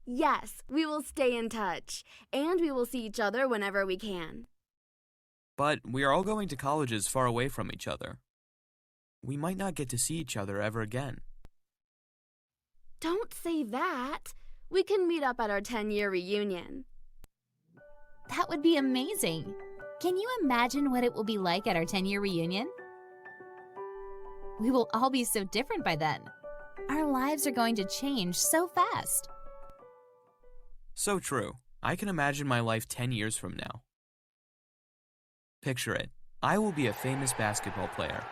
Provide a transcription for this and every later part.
Yes, we will stay in touch, and we will see each other whenever we can. But we are all going to colleges far away from each other. We might not get to see each other ever again. Don't say that. We can meet up at our 10-year reunion. That would be amazing. Can you imagine what it will be like at our 10-year reunion? We will all be so different by then. Our lives are going to change so fast. So true. I can imagine my life 10 years from now. Picture it. I will be a famous basketball player.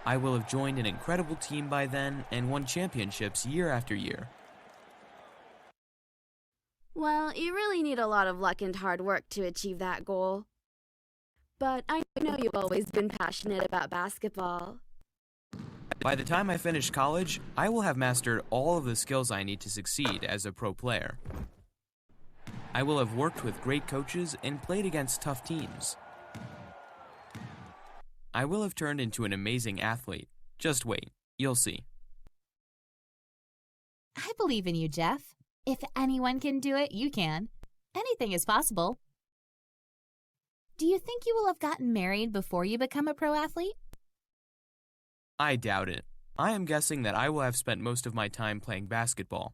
I will have joined an incredible team by then and won championships year after year. Well, you really need a lot of luck and hard work to achieve that goal. But I know you've always been passionate about basketball. By the time I finish college, I will have mastered all of the skills I need to succeed as a pro player. I will have worked with great coaches and played against tough teams. I will have turned into an amazing athlete. Just wait, you'll see. I believe in you, Jeff. If anyone can do it, you can. Anything is possible. Do you think you will have gotten married before you become a pro athlete? I doubt it. I am guessing that I will have spent most of my time playing basketball.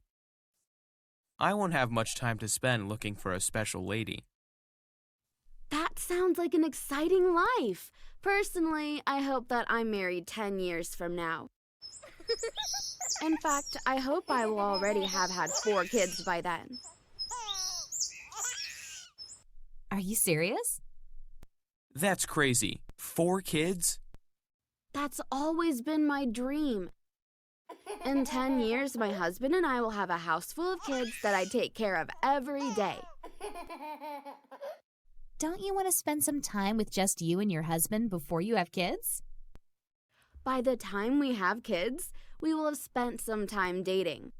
I won't have much time to spend looking for a special lady. That sounds like an exciting life. Personally, I hope that I'm married 10 years from now. In fact, I hope I will already have had 4 kids by then. Are you serious? That's crazy. 4 kids? That's always been my dream. In 10 years, my husband and I will have a house full of kids that I take care of every day. Don't you want to spend some time with just you and your husband before you have kids? By the time we have kids, we will have spent some time dating.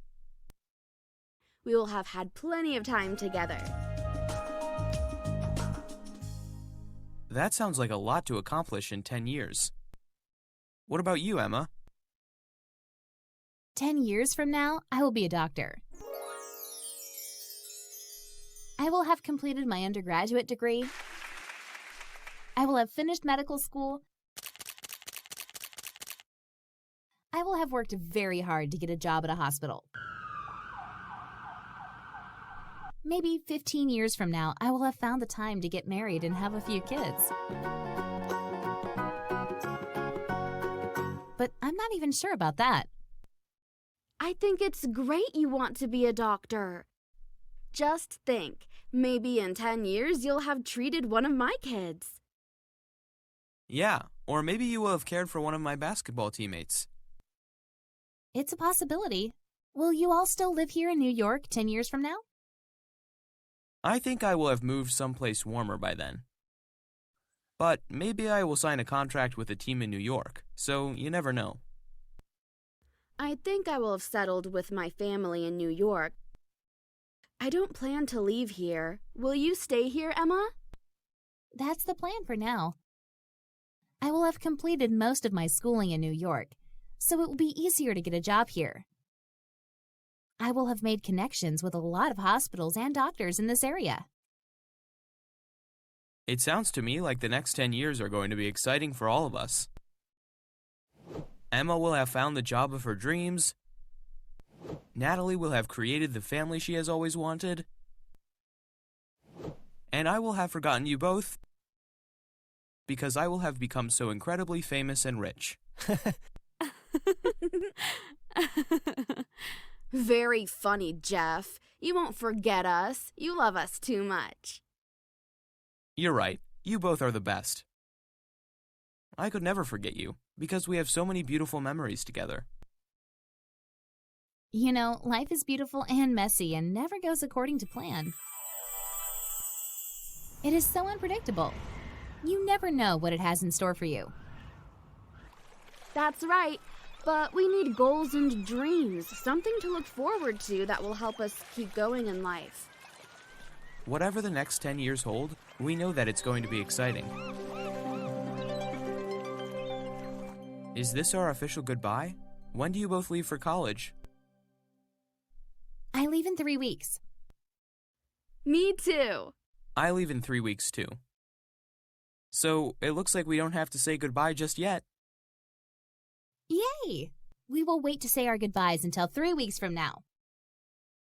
We will have had plenty of time together. That sounds like a lot to accomplish in 10 years. What about you, Emma? 10 years from now, I will be a doctor. I will have completed my undergraduate degree. I will have finished medical school. I will have worked very hard to get a job at a hospital. Maybe 15 years from now, I will have found the time to get married and have a few kids. But I'm not even sure about that. I think it's great you want to be a doctor. Just think, maybe in 10 years you'll have treated one of my kids. Yeah, or maybe you will have cared for one of my basketball teammates. It's a possibility. Will you all still live here in New York 10 years from now? I think I will have moved someplace warmer by then. But maybe I will sign a contract with a team in New York, so you never know. I think I will have settled with my family in New York. I don't plan to leave here. Will you stay here, Emma? That's the plan for now. I will have completed most of my schooling in New York, so it will be easier to get a job here. I will have made connections with a lot of hospitals and doctors in this area. It sounds to me like the next 10 years are going to be exciting for all of us. Emma will have found the job of her dreams. Natalie will have created the family she has always wanted. And I will have forgotten you both because I will have become so incredibly famous and rich. Very funny, Jeff. You won't forget us. You love us too much. You're right. You both are the best. I could never forget you because we have so many beautiful memories together. You know, life is beautiful and messy and never goes according to plan. It is so unpredictable. You never know what it has in store for you. That's right. But we need goals and dreams, something to look forward to that will help us keep going in life. Whatever the next 10 years hold, we know that it's going to be exciting. Is this our official goodbye? When do you both leave for college? I leave in 3 weeks. Me too. I leave in 3 weeks too. So it looks like we don't have to say goodbye just yet. Yay! We will wait to say our goodbyes until 3 weeks from now.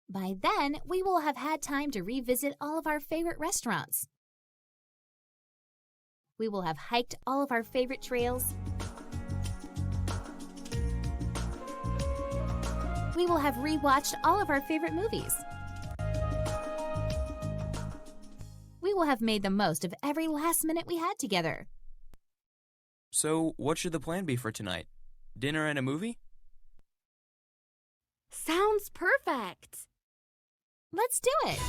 By then, we will have had time to revisit all of our favorite restaurants. We will have hiked all of our favorite trails. We will have rewatched all of our favorite movies. We will have made the most of every last minute we had together. So what should the plan be for tonight? Dinner and a movie? Sounds perfect. Let's do it!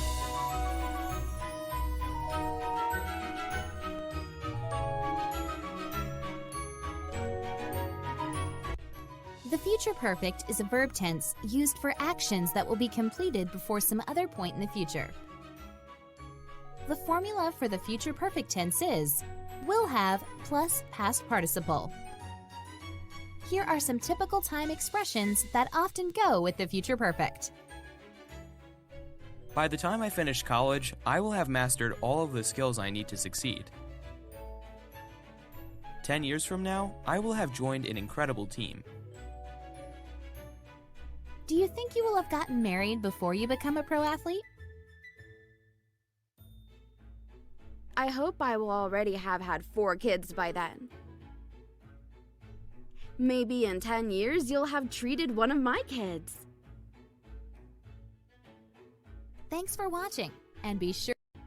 The future perfect is a verb tense used for actions that will be completed before some other point in the future. The formula for the future perfect tense is will have plus past participle. Here are some typical time expressions that often go with the future perfect. By the time I finish college, I will have mastered all of the skills I need to succeed. 10 years from now, I will have joined an incredible team. Do you think you will have gotten married before you become a pro athlete? I hope I will already have had 4 kids by then. Maybe in 10 years you'll have treated one of my kids. Thanks for watching, and be sure I'm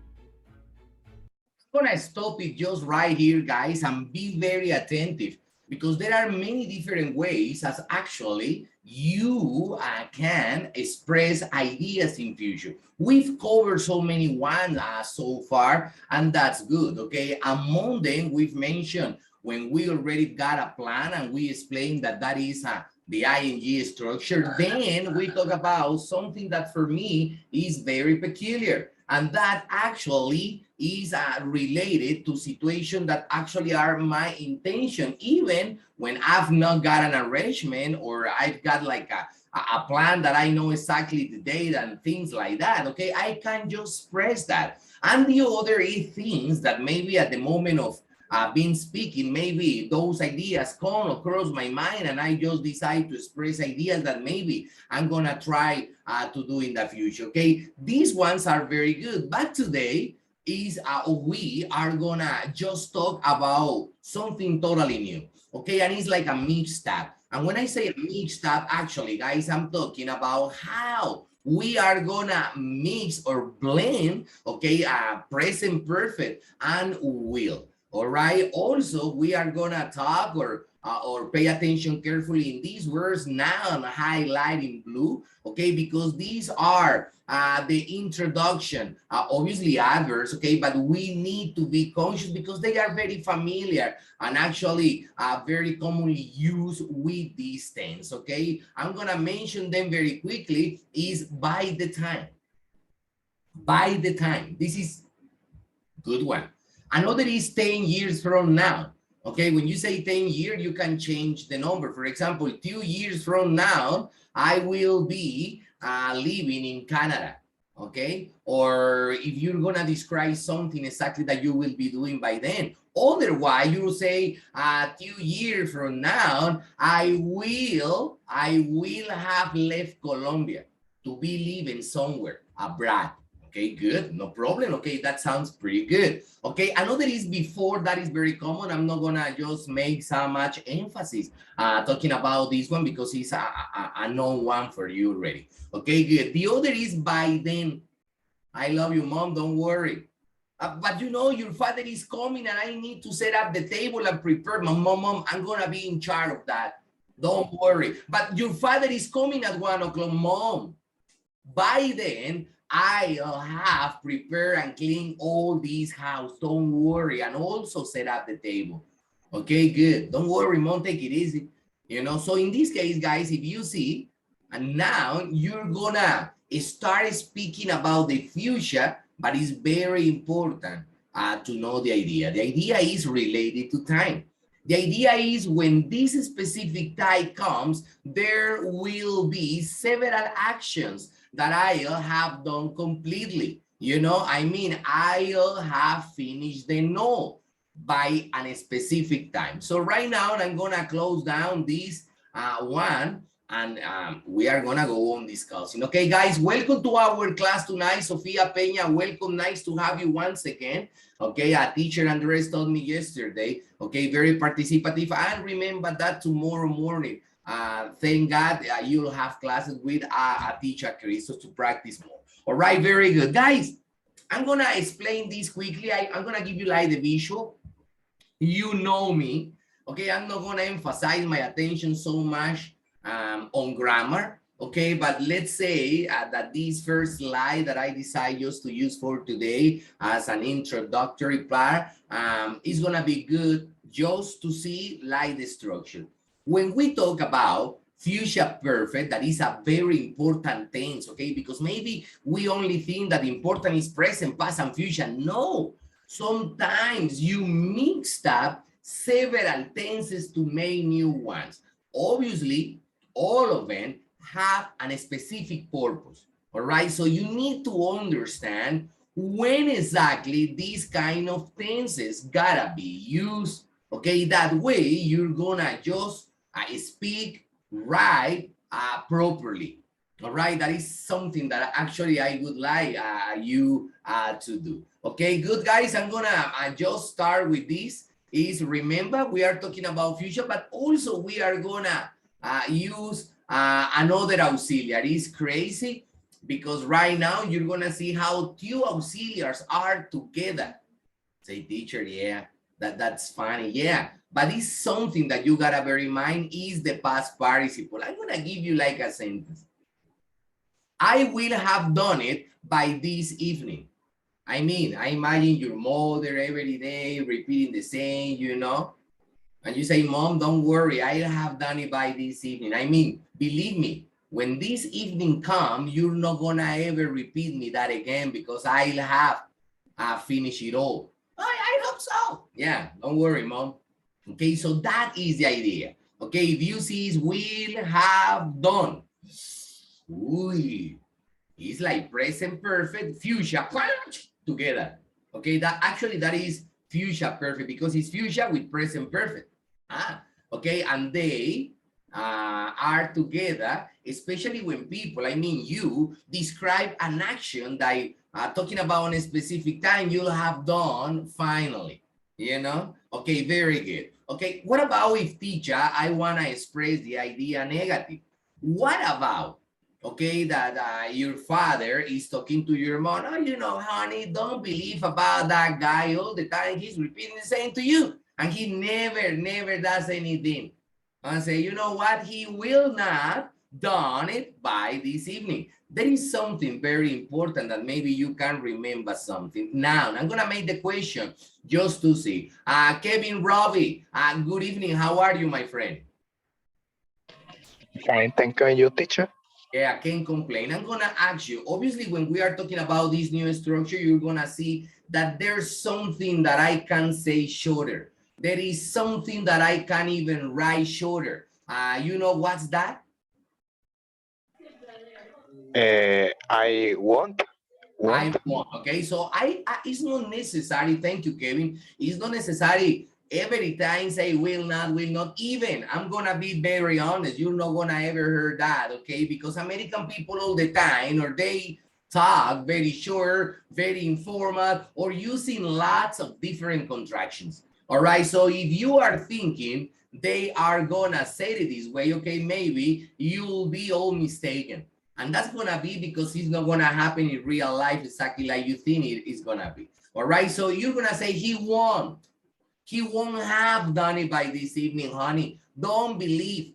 gonna stop it just right here, guys, and be very attentive, because there are many different ways as actually you can express ideas in future. We've covered so many ones so far, and that's good, okay? Among them, we've mentioned when we already got a plan and we explained that that is the ing structure. Then we talk about something that for me is very peculiar, and that actually is related to situations that actually are my intention, even when I've not got an arrangement or I've got like a plan that I know exactly the date and things like that, okay? I can just express that. And the other is things that maybe at the moment of been speaking, maybe those ideas come across my mind and I just decide to express ideas that maybe I'm gonna try to do in the future, okay? These ones are very good, but today is we are gonna just talk about something totally new, okay? And it's like a mixed up. And when I say a mixed up, actually, guys, I'm talking about how we are gonna mix or blend, okay, present perfect and will. All right. Also, we are gonna talk or pay attention carefully in these words now and highlight in blue, okay? Because these are the introduction, obviously adverbs, okay? But we need to be conscious because they are very familiar and actually very commonly used with these tense, okay? I'm gonna mention them very quickly. Is by the time. By the time. This is good one. Another is 10 years from now. Okay, when you say 10 years, you can change the number. For example, 2 years from now, I will be living in Canada. Okay, or if you're gonna describe something exactly that you will be doing by then. Otherwise, you will say 2 years from now, I will have left Colombia to be living somewhere abroad. Okay, good, no problem. Okay, that sounds pretty good. Okay, another is before, that is very common. I'm not gonna just make so much emphasis talking about this one because it's a known one for you already. Okay, good. The other is by then. I love you, mom, don't worry. But you know, your father is coming and I need to set up the table and prepare. Mom, I'm gonna be in charge of that. Don't worry. But your father is coming at 1 o'clock, mom. By then, I'll have prepared and clean all this house. Don't worry. And also set up the table. Okay, good. Don't worry, mom, take it easy. You know, so in this case, guys, if you see, and now you're gonna start speaking about the future, but it's very important to know the idea. The idea is related to time. The idea is when this specific time comes, there will be several actions that I'll have done completely. You know, I mean, I'll have finished the note by a specific time. So right now, I'm gonna close down this one, and we are gonna go on discussing. Okay, guys, welcome to our class tonight. Sofia Peña, welcome. Nice to have you once again. Okay, a teacher Andres told me yesterday, okay, very participative. And remember that tomorrow morning, thank God you'll have classes with a teacher, Christos, to practice more. All right, very good. Guys, I'm gonna explain this quickly. I'm gonna give you like the visual. You know me, okay? I'm not gonna emphasize my attention so much on grammar, okay? But let's say that this first slide that I decided just to use for today as an introductory part is gonna be good just to see like the structure. When we talk about future perfect, that is a very important tense, okay? Because maybe we only think that important is present, past, and future. No, sometimes you mixed up several tenses to make new ones. Obviously, all of them have a specific purpose, all right? So you need to understand when exactly these kind of tenses gotta be used, okay? That way, you're gonna just speak, write properly, all right? That is something that actually I would like you to do. Okay, good, guys. I'm gonna just start with this. Is remember, we are talking about future, but also we are gonna use another auxiliary. It's crazy because right now you're gonna see how two auxiliaries are together. Say, teacher, yeah, that's funny, yeah. But it's something that you gotta bear in mind is the past participle. I'm gonna give you like a sentence. I will have done it by this evening. I mean, I imagine your mother every day repeating the same, you know, and you say, Mom, don't worry, I'll have done it by this evening. I mean, believe me, when this evening comes, you're not gonna ever repeat me that again because I'll have finished it all. I hope so. Yeah, don't worry, Mom. Okay, so that is the idea. Okay, if you see will have done. Ooh, it's like present perfect, future together. Okay, that is future perfect because it's future with present perfect. Okay, and they are together, especially when people, I mean you, describe an action that talking about a specific time you'll have done finally, you know? Okay, very good. Okay, what about if teacher, I wanna express the idea negative? What about okay, that your father is talking to your mom, oh, you know, honey, don't believe about that guy all the time. He's repeating the same to you. And he never does anything. And say, you know what? He will not done it by this evening. There is something very important that maybe you can remember something. Now, I'm going to make the question just to see. Kevin Robbie, good evening. How are you, my friend? Fine, thank you. And you, teacher? Yeah, I can't complain. I'm gonna ask you, obviously, when we are talking about this new structure, you're gonna see that there's something that I can say shorter. There is something that I can even write shorter. You know what's that? I want. I want. Okay, so I it's not necessary. Thank you, Kevin. It's not necessary every time say will not. Even I'm gonna be very honest. You're not gonna ever hear that, okay? Because American people all the time, or they talk very short, very informal, or using lots of different contractions. All right. So if you are thinking they are gonna say it this way, okay, maybe you'll be all mistaken. And that's gonna be because it's not gonna happen in real life exactly like you think it is gonna be. All right, so you're gonna say he won't have done it by this evening, honey. Don't believe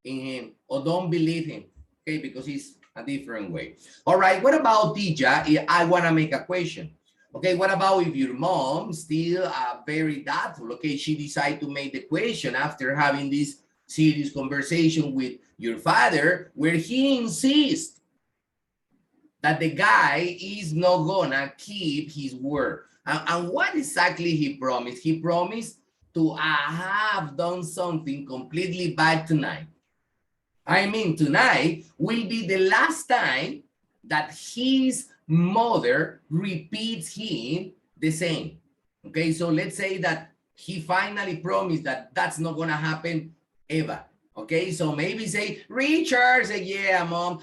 in him or don't believe him, okay, because it's a different way. All right, what about teacher? I wanna make a question. Okay, what about if your mom still very doubtful? Okay, she decided to make the question after having this serious conversation with your father where he insists that the guy is not gonna keep his word. And what exactly he promised? He promised to have done something completely bad tonight. I mean, tonight will be the last time that his mother repeats him the same. Okay, so let's say that he finally promised that that's not gonna happen ever. Okay, so maybe say, Richard, say, yeah, mom.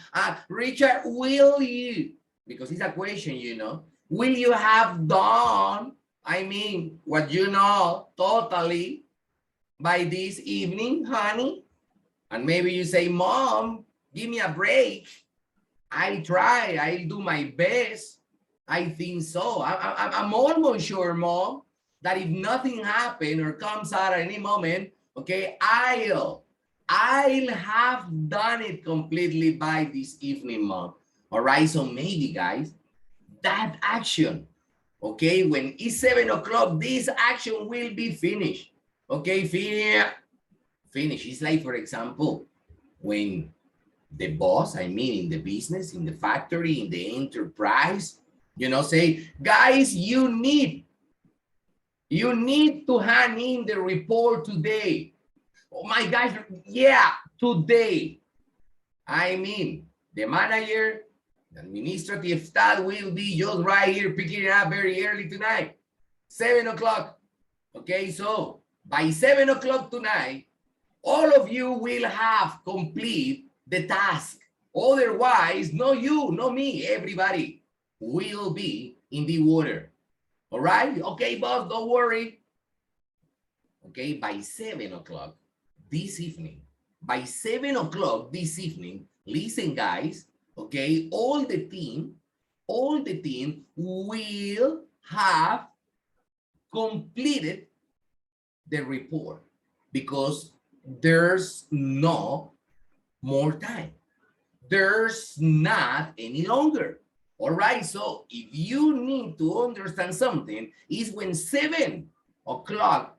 Richard, will you, because it's a question, you know, will you have done, I mean, what you know totally by this evening, honey? And maybe you say, mom, give me a break. I try, I'll do my best. I think so. I'm almost sure, mom, that if nothing happened or comes out at any moment, okay, I'll have done it completely by this evening, mom. All right, so maybe, guys, that action, okay, when it's 7 o'clock, this action will be finished. Okay, finish. It's like, for example, when the boss, I mean, in the business, in the factory, in the enterprise, you know, say, guys, you need to hand in the report today. Oh my gosh, yeah, today. I mean, the manager, the administrative staff will be just right here picking it up very early tonight, 7 o'clock. Okay, so by 7 o'clock tonight, all of you will have complete the task. Otherwise, no you, no me, everybody will be in the water. All right? Okay, boss, don't worry. Okay, by 7 o'clock this evening, listen, guys, okay, all the team will have completed the report because there's no more time. There's not any longer. All right, so if you need to understand something, is when 7 o'clock,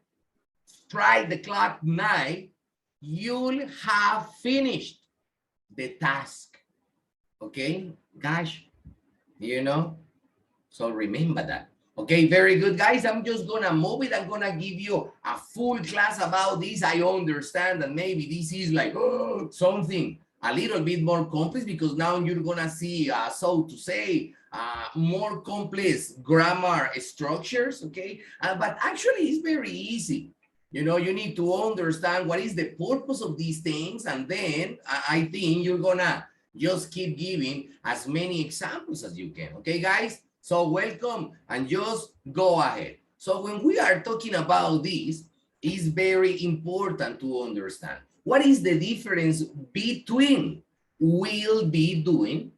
strike the clock 9, you'll have finished the task. Okay, gosh, you know, so remember that. Okay, very good, guys. I'm just gonna move it. I'm gonna give you a full class about this. I understand that maybe this is like something a little bit more complex because now you're gonna see, so to say, more complex grammar structures. Okay, but actually it's very easy. You know, you need to understand what is the purpose of these things, and then I think you're gonna just keep giving as many examples as you can. Okay, guys. So welcome and just go ahead. So when we are talking about this, it's very important to understand what is the difference between will be doing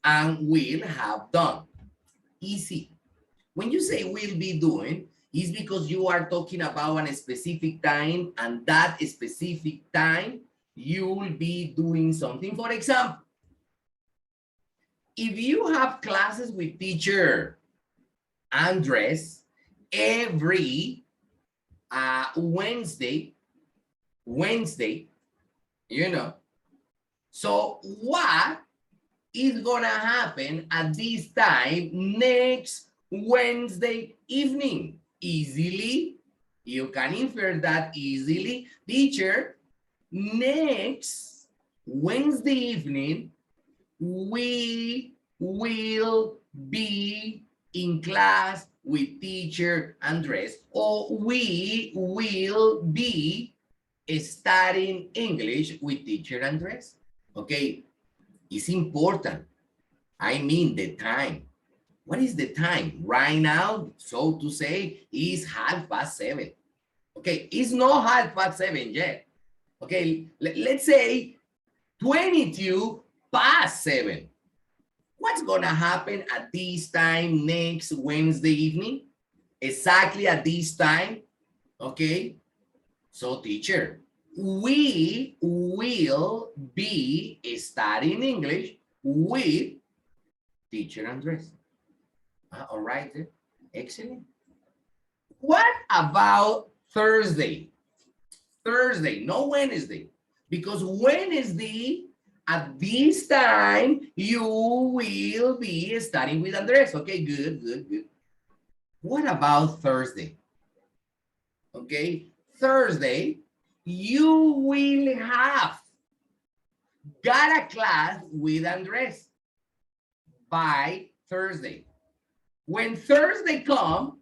and will have done. Easy. When you say will be doing, it's because you are talking about a specific time, and that specific time you will be doing something. For example, if you have classes with teacher Andres every Wednesday, you know, so what is gonna happen at this time next Wednesday evening? Easily, you can infer that easily. Teacher, next Wednesday evening, we will be in class with teacher Andres, or we will be studying English with teacher Andres. Okay, it's important. I mean the time. What is the time? Right now, so to say, is 7:30. Okay, it's not 7:30 yet. Okay, let's say 7:22. What's gonna happen at this time next Wednesday evening? Exactly at this time, okay? So teacher, we will be studying English with teacher Andres. All right, excellent. What about Thursday? Thursday, no Wednesday, because Wednesday, at this time, you will be studying with Andres. Okay, good. What about Thursday? Okay, Thursday, you will have got a class with Andres by Thursday. When Thursday comes,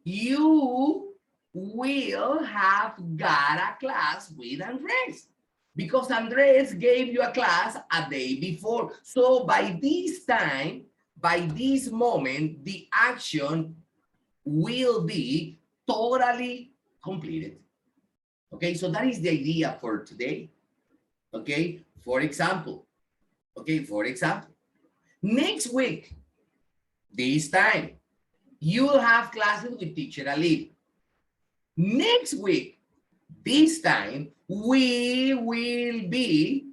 you will have got a class with Andres because Andres gave you a class a day before. So by this time, by this moment, the action will be totally completed. Okay, so that is the idea for today. Okay, for example, next week, this time, you'll have classes with teacher Ali. Next week, this time, we will be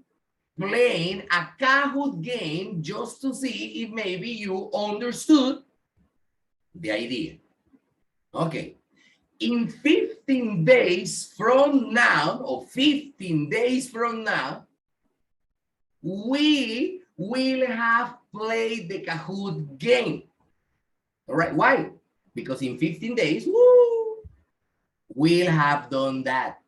playing a Kahoot game just to see if maybe you understood the idea. Okay. In 15 days from now, or 15 days from now, we will have played the Kahoot game. All right, why? Because in 15 days, woo, we'll have done that,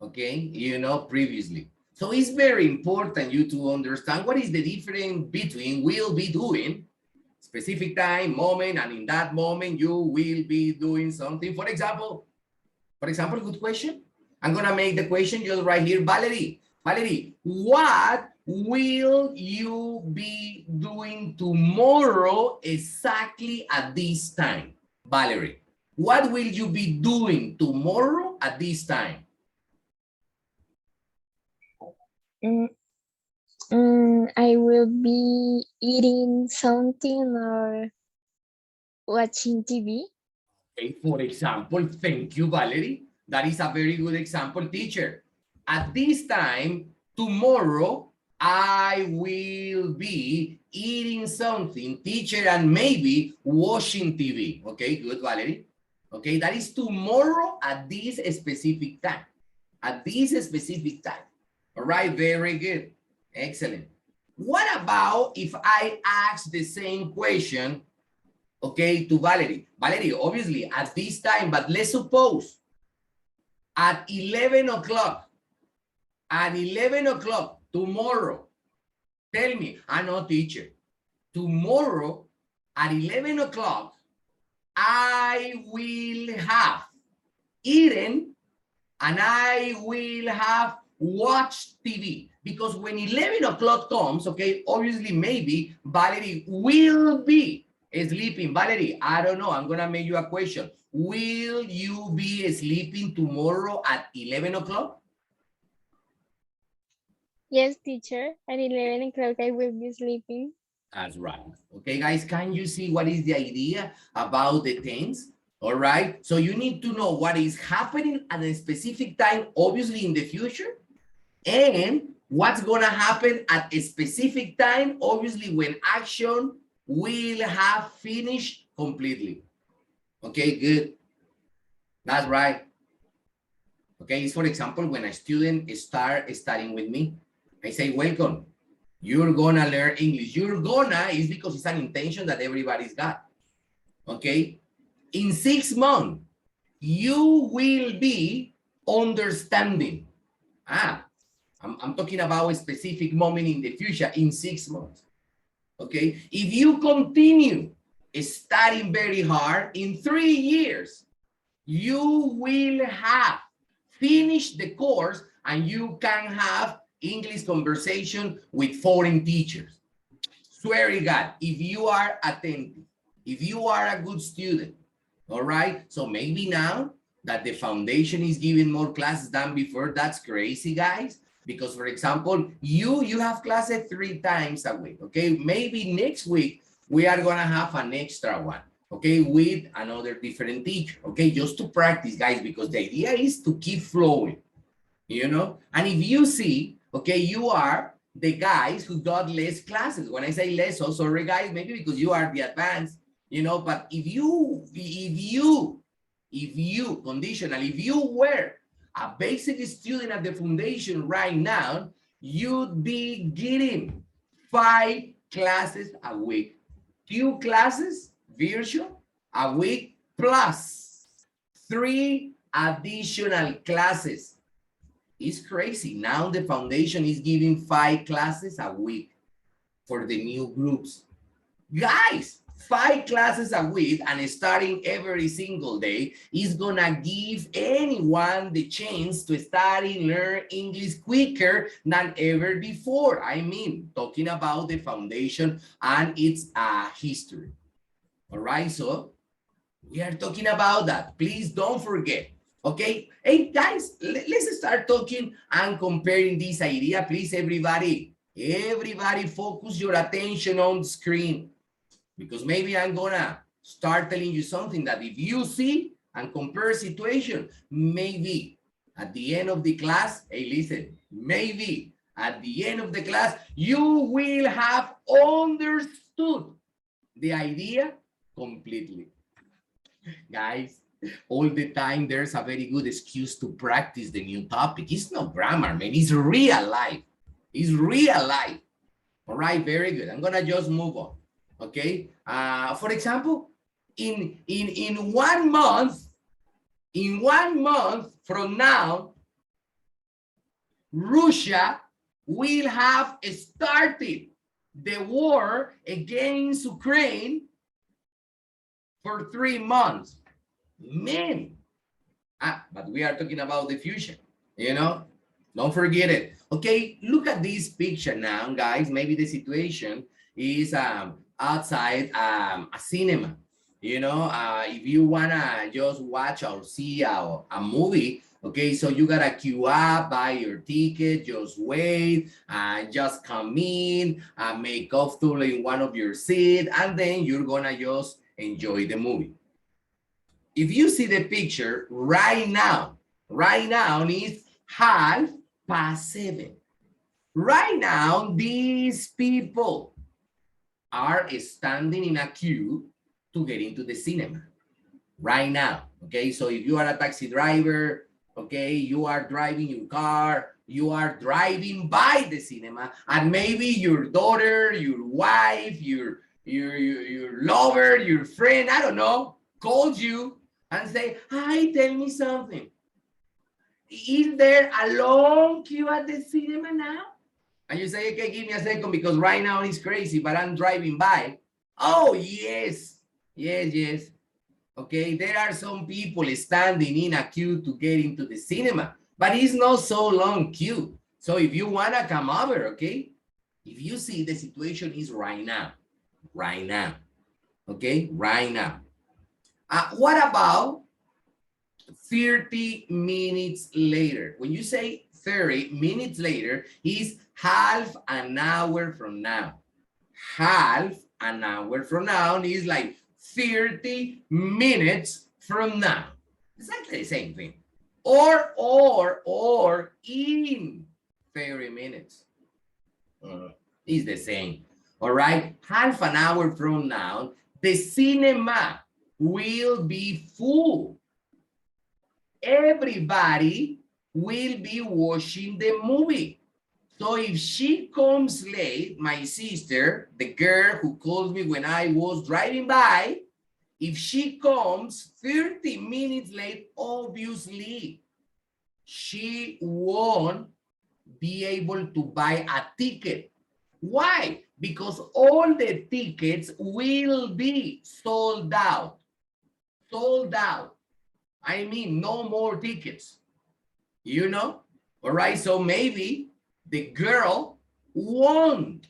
okay? You know, previously. So it's very important you to understand what is the difference between will be doing, specific time, moment, and in that moment, you will be doing something. For example, good question. I'm gonna make the question just right here. Valerie, what will you be doing tomorrow exactly at this time? Valerie, what will you be doing tomorrow at this time? I will be eating something or watching TV. Okay, for example, thank you, Valerie. That is a very good example, teacher. At this time, tomorrow, I will be eating something, teacher, and maybe watching TV. Okay, good, Valerie. Okay, that is tomorrow at this specific time. At this specific time. All right, very good. Excellent. What about if I ask the same question, okay, to Valerie? Valerie, obviously at this time, but let's suppose at 11 o'clock, tomorrow, tell me, I know, teacher, tomorrow at 11 o'clock, I will have eaten and I will have watched TV. Because when 11 o'clock comes, okay, obviously maybe Valerie will be sleeping. Valerie, I don't know, I'm gonna make you a question. Will you be sleeping tomorrow at 11 o'clock? Yes, teacher. At 11 o'clock, I will be sleeping. That's right. Okay, guys, can you see what is the idea about the things? All right, so you need to know what is happening at a specific time, obviously in the future, and what's gonna happen at a specific time, obviously when action will have finished completely. Okay, good. That's right. Okay, it's for example, when a student start studying with me, I say, welcome. You're gonna learn English. You're gonna is because it's an intention that everybody's got. Okay, in 6 months, you will be understanding. I'm talking about a specific moment in the future, in 6 months. Okay, if you continue studying very hard, in 3 years, you will have finished the course and you can have English conversation with foreign teachers. Swear to God, if you are attentive, if you are a good student, all right? So maybe now that the foundation is giving more classes than before, that's crazy, guys. Because for example, you have classes 3 times a week, okay? Maybe next week, we are gonna have an extra one, okay? With another different teacher, okay? Just to practice, guys, because the idea is to keep flowing, you know? And if you see, okay, you are the guys who got less classes. When I say less, so sorry, guys, maybe because you are the advanced, you know, but if you, conditional, if you were a basic student at the foundation right now, you'd be getting 5 classes a week, 2 classes virtual a week, plus 3 additional classes. It's crazy. Now the foundation is giving 5 classes a week for the new groups. Guys, 5 classes a week and starting every single day is gonna give anyone the chance to study, learn English quicker than ever before. I mean, talking about the foundation and its history. All right, so we are talking about that. Please don't forget. Okay, hey guys, let's start talking and comparing this idea. Please, everybody focus your attention on the screen, because maybe I'm gonna start telling you something that if you see and compare situation, maybe at the end of the class, hey, listen, maybe at the end of the class, you will have understood the idea completely. Guys, all the time there's a very good excuse to practice the new topic. It's not grammar, man. It's real life. It's real life. All right, very good. I'm gonna just move on. Okay. For example, in 1 month, from now, Russia will have started the war against Ukraine for 3 months. Man, but we are talking about the future, you know, don't forget it. Okay, look at this picture now, guys. Maybe the situation is outside a cinema, you know. If you wanna just watch or see a movie, okay, so you gotta queue up, buy your ticket, just wait, just come in, make comfortable in one of your seats, and then you're gonna just enjoy the movie. If you see the picture right now it's 7:30. Right now, these people are standing in a queue to get into the cinema. Right now, okay? So if you are a taxi driver, okay, you are driving your car, you are driving by the cinema, and maybe your daughter, your wife, your lover, your friend, I don't know, calls you and say, hi, tell me something. Is there a long queue at the cinema now? And you say, okay, give me a second because right now it's crazy, but I'm driving by. Oh, yes. Okay, there are some people standing in a queue to get into the cinema, but it's not so long queue. So if you want to come over, okay, if you see the situation is right now, okay, right now. What about 30 minutes later? When you say 30 minutes later, is half an hour from now. Half an hour from now is like 30 minutes from now. Exactly the same thing. Or in 30 minutes. Is the same. All right. Half an hour from now, the cinema will be full. Everybody will be watching the movie. So if she comes late, my sister, the girl who called me when I was driving by, if she comes 30 minutes late, obviously, she won't be able to buy a ticket. Why? Because all the tickets will be sold out. Sold out. I mean, no more tickets, you know? All right, so maybe the girl won't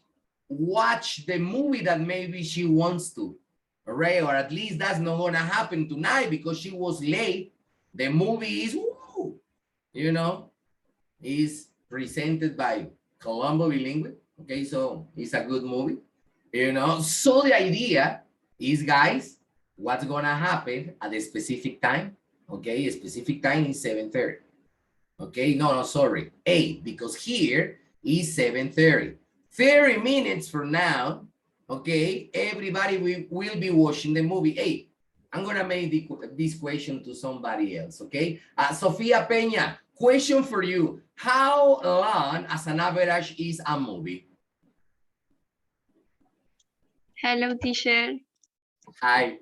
watch the movie that maybe she wants to, all right? Or at least that's not gonna happen tonight because she was late. The movie is, woo, you know, is presented by Colombo Bilingual, okay? So it's a good movie, you know? So the idea is, guys, what's gonna happen at a specific time? Okay, a specific time is 7:30. Okay, no, sorry, 8, because here is 7:30. 30 minutes from now, okay, everybody will be watching the movie. Hey, I'm gonna make this question to somebody else, okay? Sofia Peña, question for you. How long as an average is a movie? Hello, teacher. Hi.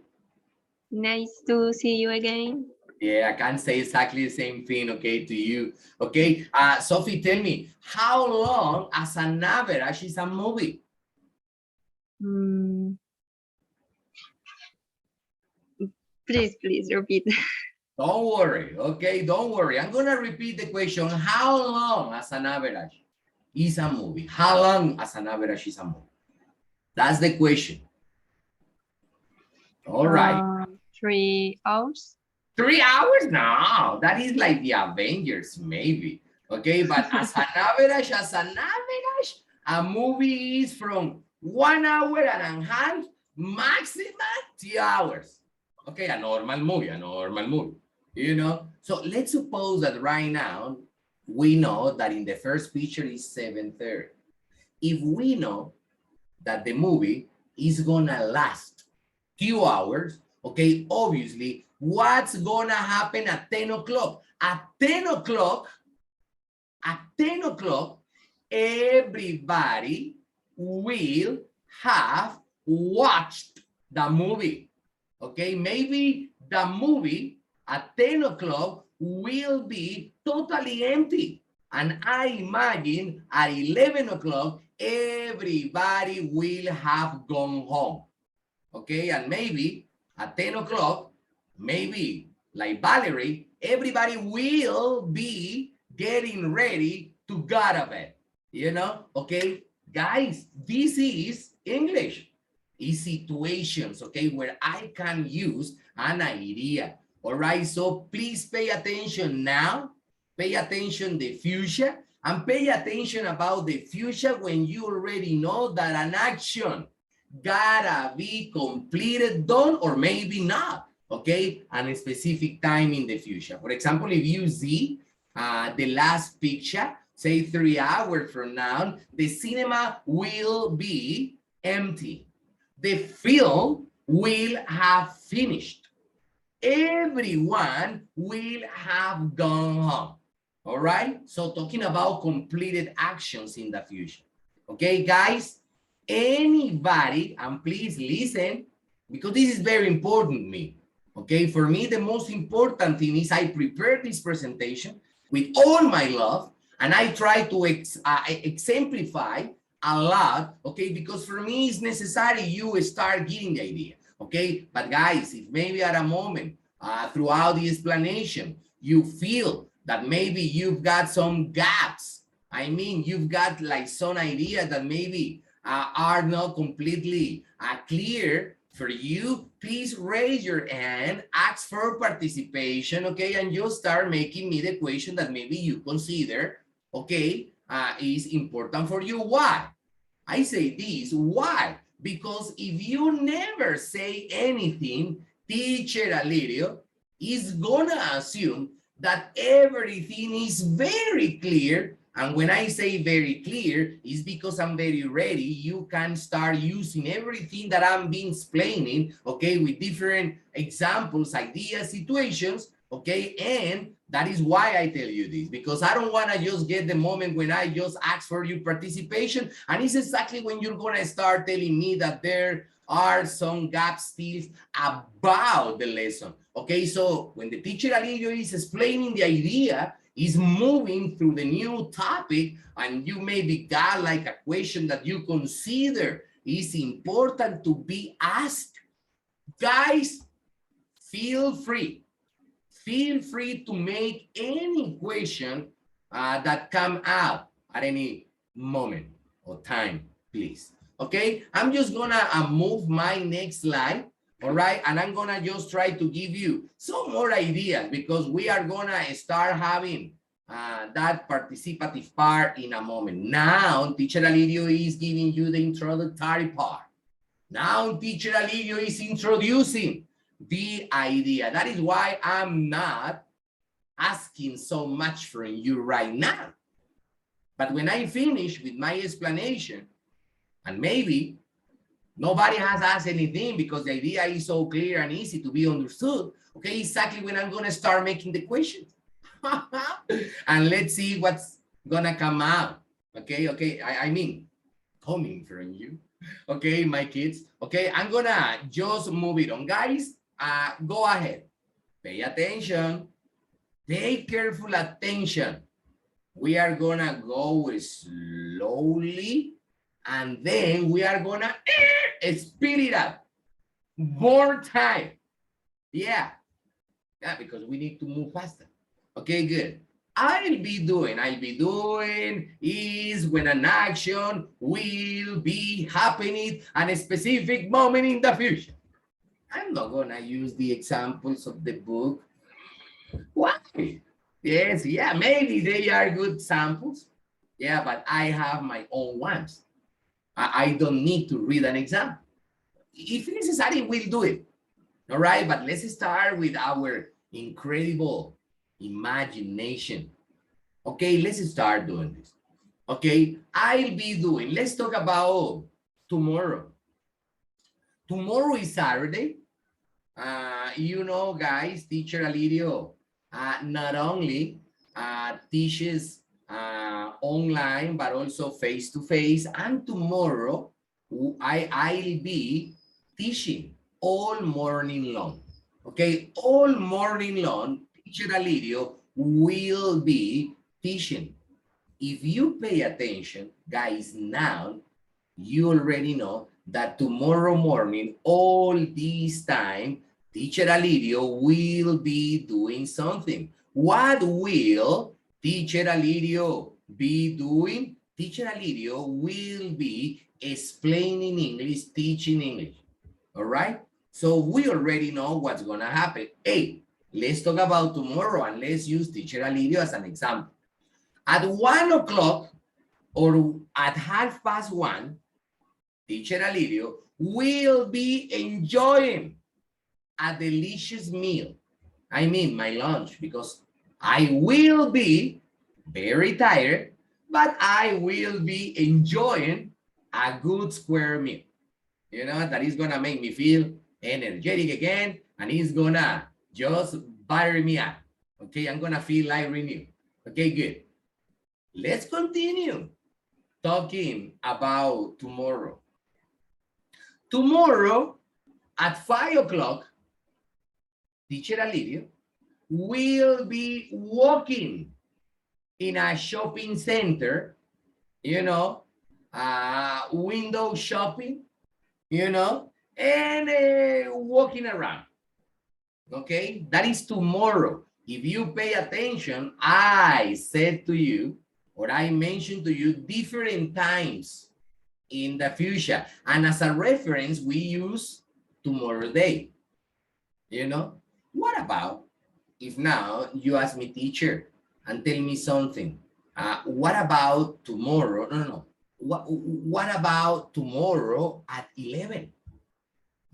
Nice to see you again. Yeah, I can't say exactly the same thing, okay, to you. Okay, Sophie, tell me, how long as an average is a movie? Mm, please repeat. Don't worry, okay, don't worry. I'm gonna repeat the question. How long as an average is a movie? How long as an average is a movie? That's the question. All right. 3 hours. 3 hours? No, that is like the Avengers, maybe. Okay, but as an average, a movie is from 1 hour and a half, maximum 2 hours. Okay, a normal movie, you know? So let's suppose that right now, we know that in the first picture is 7:30. If we know that the movie is gonna last 2 hours, okay, obviously, what's gonna happen at 10 o'clock? At 10 o'clock, everybody will have watched the movie. Okay, maybe the movie at 10 o'clock will be totally empty. And I imagine at 11 o'clock, everybody will have gone home. Okay, and maybe at 10 o'clock, maybe like Valerie, everybody will be getting ready to go to bed. You know, okay, guys, this is English. Is situations, okay, where I can use an idea. All right, so please pay attention now. Pay attention the future, and pay attention about the future when you already know that an action gotta be completed, done, or maybe not, okay, and a specific time in the future. For example, if you see the last picture, say 3 hours from now, the cinema will be empty. The film will have finished. Everyone will have gone home. All right? So talking about completed actions in the future. Okay, guys? Anybody, and please listen, because this is very important to me. Okay, for me, the most important thing is I prepare this presentation with all my love, and I try to exemplify a lot, okay, because for me, it's necessary you start getting the idea, okay? But guys, if maybe at a moment throughout the explanation, you feel that maybe you've got some gaps, I mean, you've got like some idea that maybe are not completely clear for you, please raise your hand, ask for participation, okay, and you'll start making me the question that maybe you consider, okay, is important for you. Why? I say this, why? Because if you never say anything, teacher Alirio is gonna assume that everything is very clear. And when I say very clear, it's because I'm very ready. You can start using everything that I'm been explaining, okay, with different examples, ideas, situations, okay, and that is why I tell you this, because I don't want to just get the moment when I just ask for your participation, and it's exactly when you're going to start telling me that there are some gaps still about the lesson. Okay, so when the teacher Alirio is explaining the idea, is moving through the new topic, and you maybe got like a question that you consider is important to be asked, guys, feel free to make any question that come out at any moment or time, please. Okay, I'm just gonna move my next slide. All right, and I'm gonna just try to give you some more ideas, because we are gonna start having that participative part in a moment. Now, teacher Alirio is giving you the introductory part. Now, teacher Alirio is introducing the idea. That is why I'm not asking so much from you right now. But when I finish with my explanation, and maybe nobody has asked anything because the idea is so clear and easy to be understood, okay, exactly when I'm gonna start making the questions. And let's see what's gonna come out. Okay, I mean, coming from you. Okay, my kids. Okay, I'm gonna just move it on. Guys, go ahead. Pay attention. Take careful attention. We are gonna go slowly, and then we are gonna speed it up. More time. Yeah, because we need to move faster. Okay, good. I'll be doing is when an action will be happening at a specific moment in the future. I'm not gonna use the examples of the book. Why? Yes, yeah, maybe they are good samples. Yeah, but I have my own ones. I don't need to read an example. If necessary, we'll do it. All right, but let's start with our incredible imagination. Okay, let's start doing this. Okay, I'll be doing, let's talk about tomorrow. Tomorrow is Saturday. You know, guys, teacher Alirio not only teaches online, but also face-to-face. And tomorrow, I'll be teaching all morning long. Okay, all morning long, teacher Alirio will be teaching. If you pay attention, guys, now you already know that tomorrow morning, all this time, teacher Alirio will be doing something. What will teacher Alirio be doing? Teacher Alirio will be explaining English, teaching English. All right? So we already know what's going to happen. Hey, let's talk about tomorrow and let's use teacher Alirio as an example. At 1 o'clock or at 1:30, teacher Alirio will be enjoying a delicious meal. I mean, my lunch, because I will be very tired, but I will be enjoying a good square meal. You know, that is going to make me feel energetic again, and it's going to just butter me up. Okay, I'm going to feel like renewed. Okay, good. Let's continue talking about tomorrow. Tomorrow at 5 o'clock, teacher Alirio will be walking in a shopping center, you know, window shopping, you know, and walking around. Okay, that is tomorrow. If you pay attention, I said to you, or I mentioned to you different times in the future. And as a reference, we use tomorrow day. You know, what about if now you ask me, teacher, and tell me something? What about tomorrow? No. What about tomorrow at 11?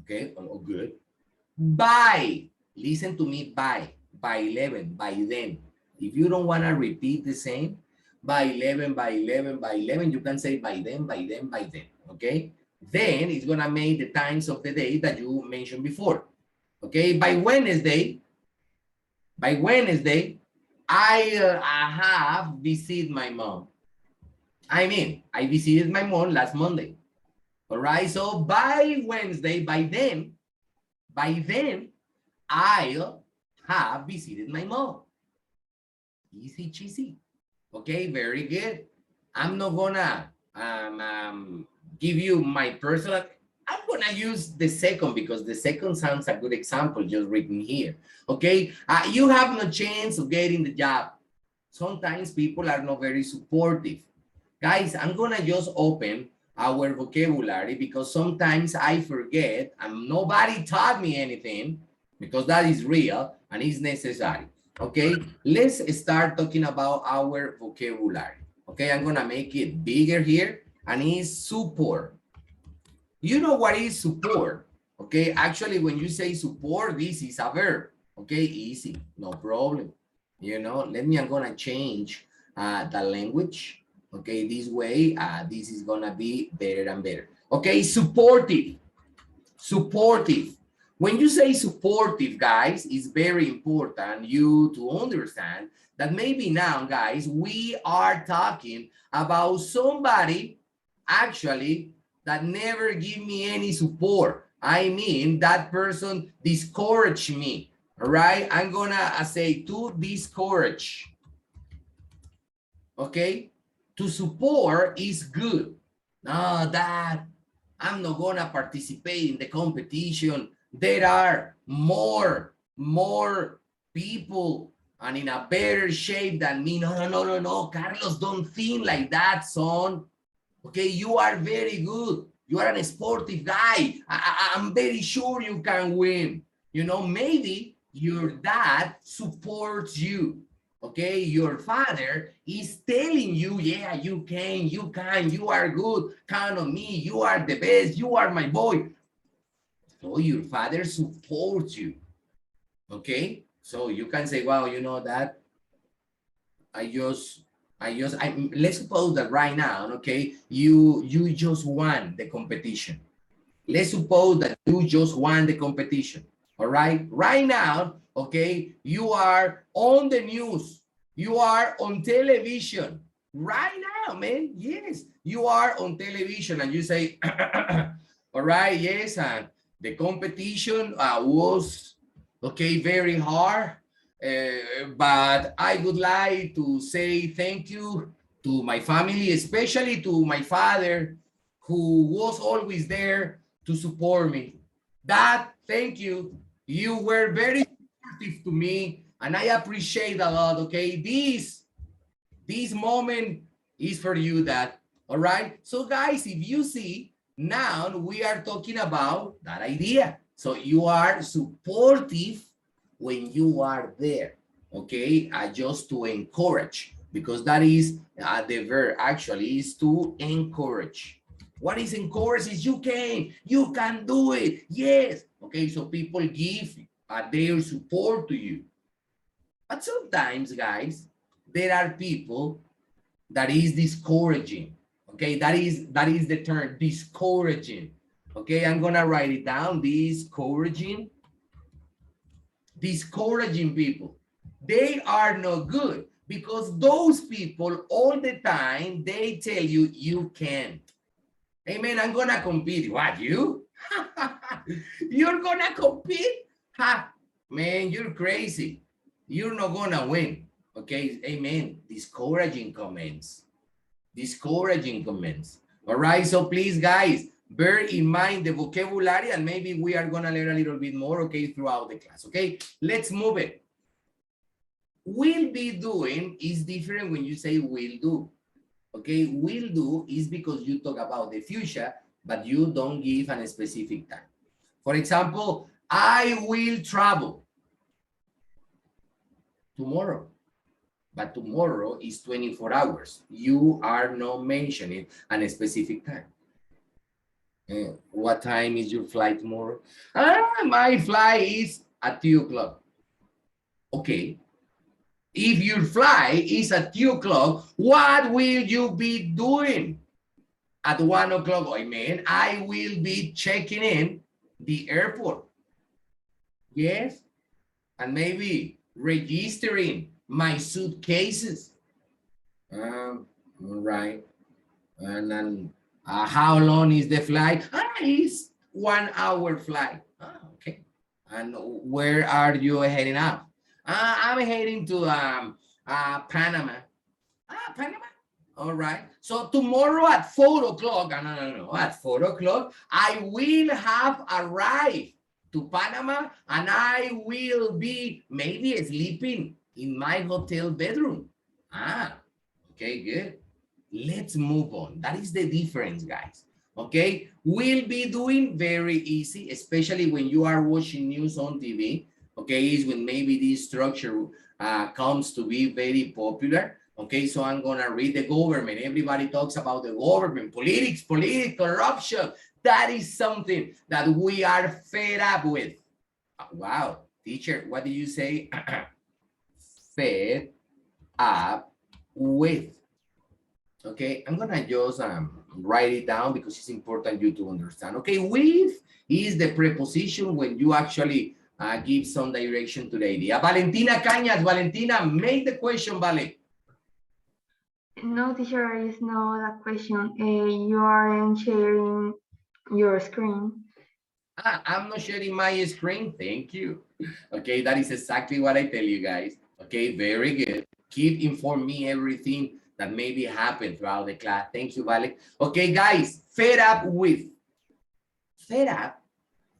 Okay, oh, good. By, listen to me, by 11, by then. If you don't want to repeat the same, by 11, you can say by then, okay? Then it's going to make the times of the day that you mentioned before, okay? By Wednesday, I have visited my mom. I mean, I visited my mom last Monday, all right? So by Wednesday, by then, I'll have visited my mom. Easy cheesy. Okay, very good. I'm not gonna give you my personal, I'm gonna use the second because the second sounds a good example just written here. Okay, you have no chance of getting the job. Sometimes people are not very supportive. Guys, I'm gonna just open our vocabulary because sometimes I forget and nobody taught me anything because that is real and is necessary. Okay, let's start talking about our vocabulary. Okay, I'm gonna make it bigger here and it's support. You know what is support? Okay, actually when you say support, this is a verb. Okay, easy, no problem. You know, I'm gonna change the language. Okay, this way, this is gonna be better and better. Okay, supportive. When you say supportive, guys, it's very important you to understand that maybe now, guys, we are talking about somebody actually that never give me any support. I mean, that person discouraged me. All right, I'm gonna say to discourage. Okay, to support is good. No, that I'm not gonna participate in the competition. There are more people and in a better shape than me. No, Carlos, don't think like that, son. Okay, you are very good. You are a sportive guy. I'm very sure you can win. You know, maybe your dad supports you. Okay, your father is telling you, yeah, you can, you are good, count on me, you are the best, you are my boy. So your father supports you. Okay, so you can say, wow, you know that let's suppose that right now, okay, you just won the competition. Let's suppose that you just won the competition. All right, right now, okay, you are on the news, you are on television right now, man. Yes, you are on television and you say, all right, yes, and the competition was okay, very hard. But I would like to say thank you to my family, especially to my father, who was always there to support me. Dad, thank you. You were very supportive to me, and I appreciate a lot. Okay, this moment is for you, Dad. All right. So, guys, if you see, now we are talking about that idea. So you are supportive when you are there, okay? Just to encourage, because that is the verb actually is to encourage. What is encourage is you can do it, yes. Okay, so people give their support to you. But sometimes, guys, there are people that is discouraging, okay? That is the term, discouraging. Okay, I'm gonna write it down, discouraging people. They are no good because those people all the time, they tell you, you can't. Hey man, I'm gonna compete. What, you? You're gonna compete? Ha, man, you're crazy. You're not gonna win. Okay, amen. Discouraging comments. Discouraging comments. All right, so please, guys, bear in mind the vocabulary, and maybe we are gonna learn a little bit more, okay, throughout the class. Okay, let's move it. Will be doing is different when you say will do. Okay, will do is because you talk about the future, but you don't give a specific time. For example, I will travel tomorrow, but tomorrow is 24 hours. You are not mentioning a specific time. What time is your flight tomorrow? My flight is at 2 o'clock. Okay. If your flight is at 2 o'clock, what will you be doing at 1 o'clock? I mean, I will be checking in the airport. Yes. And maybe registering my suitcases. All right. And then how long is the flight? It's 1 hour flight. Okay. And where are you heading out? I'm heading to Panama. Panama. All right. So tomorrow at 4 o'clock, no. At 4 o'clock, I will have arrived to Panama and I will be maybe sleeping in my hotel bedroom. Okay, good. Let's move on. That is the difference, guys. Okay, we'll be doing very easy, especially when you are watching news on TV. Okay, is when maybe this structure comes to be very popular. Okay, so I'm gonna read the government. Everybody talks about the government, politics, corruption. That is something that we are fed up with. Wow, teacher, what do you say? Fed up with. Okay, I'm gonna just write it down because it's important you to understand. Okay, with is the preposition when you actually give some direction to the idea. Valentina Cañas, Valentina, make the question, Vale. No, teacher, is not a question. You aren't sharing your screen. I'm not sharing my screen. Thank you. Okay, that is exactly what I tell you guys. Okay, very good. Keep inform me everything that maybe happened throughout the class. Thank you, Vale. Okay, guys, fed up with. Fed up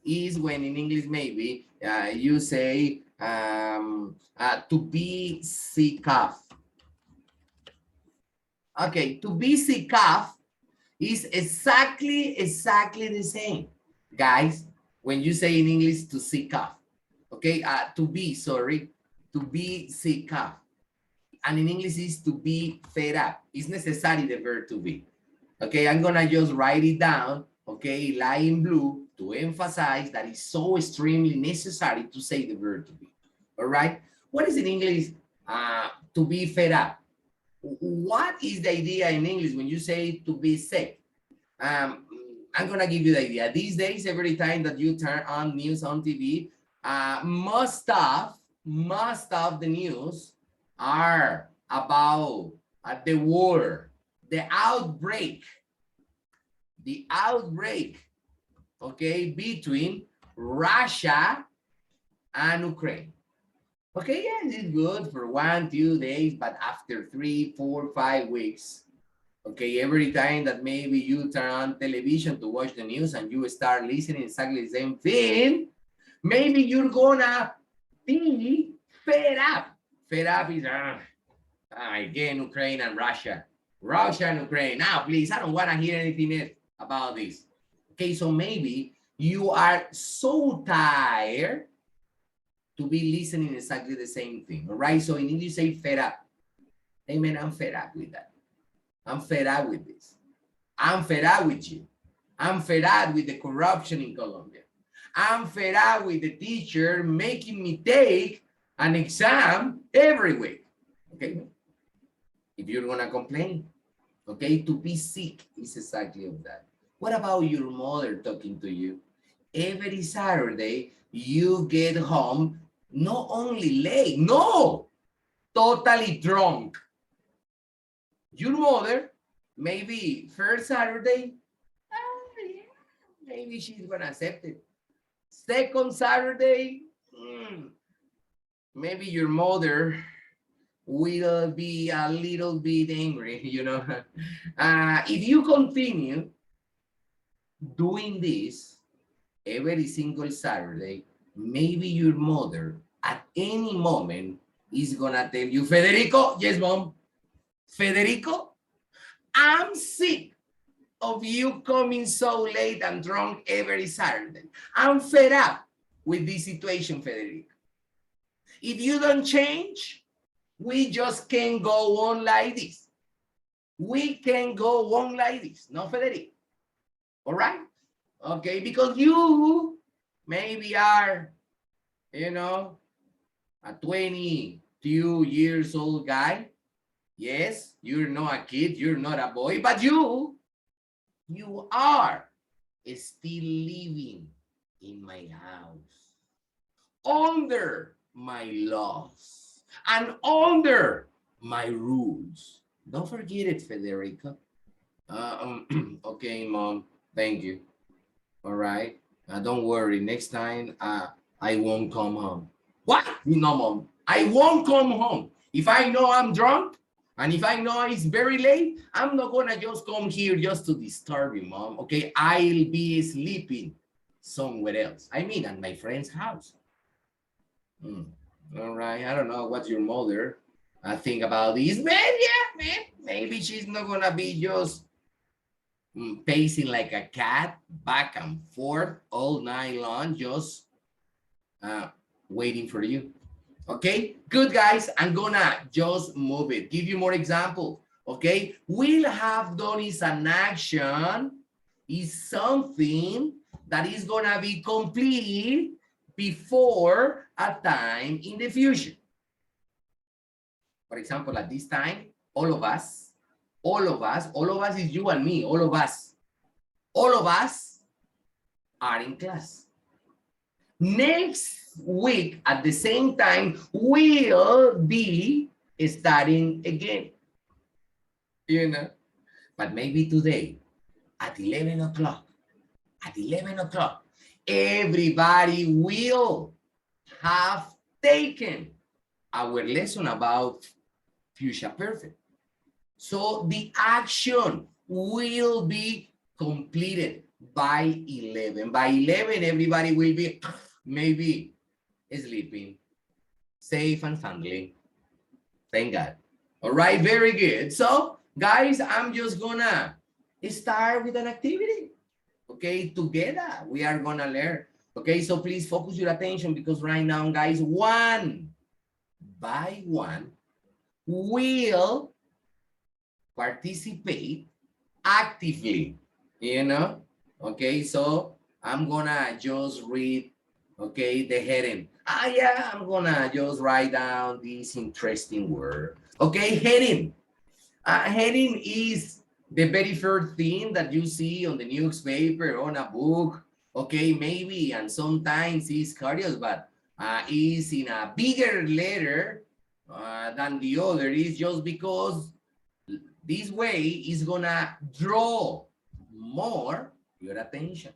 is when in English maybe you say to be sick of. Okay, to be sick of is exactly the same, guys, when you say in English to sick of. Okay, to be sick of. And in English is to be fed up. It's necessary the verb to be. Okay, I'm gonna just write it down, okay, line in blue to emphasize that it's so extremely necessary to say the verb to be. All right, what is in English to be fed up? What is the idea in English when you say to be sick? I'm gonna give you the idea. These days, every time that you turn on news on TV, most of the news are about the war, the outbreak, okay, between Russia and Ukraine. Okay, yes, it's good for 1-2 days, but after 3, 4, 5 weeks, okay, every time that maybe you turn on television to watch the news and you start listening exactly the same thing, maybe you're gonna be fed up. Fed up is again Ukraine and Russia. Russia and Ukraine. Now, please, I don't want to hear anything else about this. Okay, so maybe you are so tired to be listening exactly the same thing. All right, so in English, say fed up. Amen, I'm fed up with that. I'm fed up with this. I'm fed up with you. I'm fed up with the corruption in Colombia. I'm fed up with the teacher making me take an exam every week. Okay, if you're gonna complain, okay, to be sick is exactly of that. What about your mother talking to you? Every Saturday, you get home not only late, no, totally drunk. Your mother, maybe first Saturday, yeah, maybe she's gonna accept it. Second Saturday, maybe your mother will be a little bit angry, you know. If you continue doing this every single Saturday, maybe your mother at any moment is gonna tell you, Federico, yes, mom, Federico, I'm sick of you coming so late and drunk every Saturday. I'm fed up with this situation, Federico. If you don't change, we just can't go on like this. We can go on like this, no, Federico? All right? Okay, because you maybe are, you know, a 22 years old guy. Yes, you're not a kid, you're not a boy, but you are still living in my house, under my laws, and under my rules. Don't forget it, Federico. Okay, mom, thank you. All right. Don't worry. Next time, I won't come home. What? No, mom. I won't come home. If I know I'm drunk and if I know it's very late, I'm not gonna just come here just to disturb you, mom. Okay, I'll be sleeping somewhere else. I mean, at my friend's house. All right. I don't know what your mother think about this. Man, yeah, man. Maybe she's not gonna be just pacing like a cat back and forth all night long, just waiting for you. Okay, good, guys. I'm gonna just move it, give you more examples. Okay, will have done is an action, is something that is gonna be complete before a time in the future. For example, at this time, all of us is you and me, all of us are in class. Next week at the same time, we'll be studying again, you know. But maybe today at 11 o'clock, everybody will have taken our lesson about future perfect. So the action will be completed by 11. By 11, everybody will be maybe sleeping, safe and soundly. Thank God. All right, very good. So, guys, I'm just gonna start with an activity. Okay, together we are gonna learn. Okay, so please focus your attention because right now, guys, one by one will participate actively, you know? Okay, so I'm gonna just read, okay, the heading. Yeah, I'm gonna just write down this interesting word. Okay, heading. Heading is the very first thing that you see on the newspaper, on a book, okay, maybe, and sometimes it's curious, but is in a bigger letter than the other. Is just because this way is gonna draw more your attention.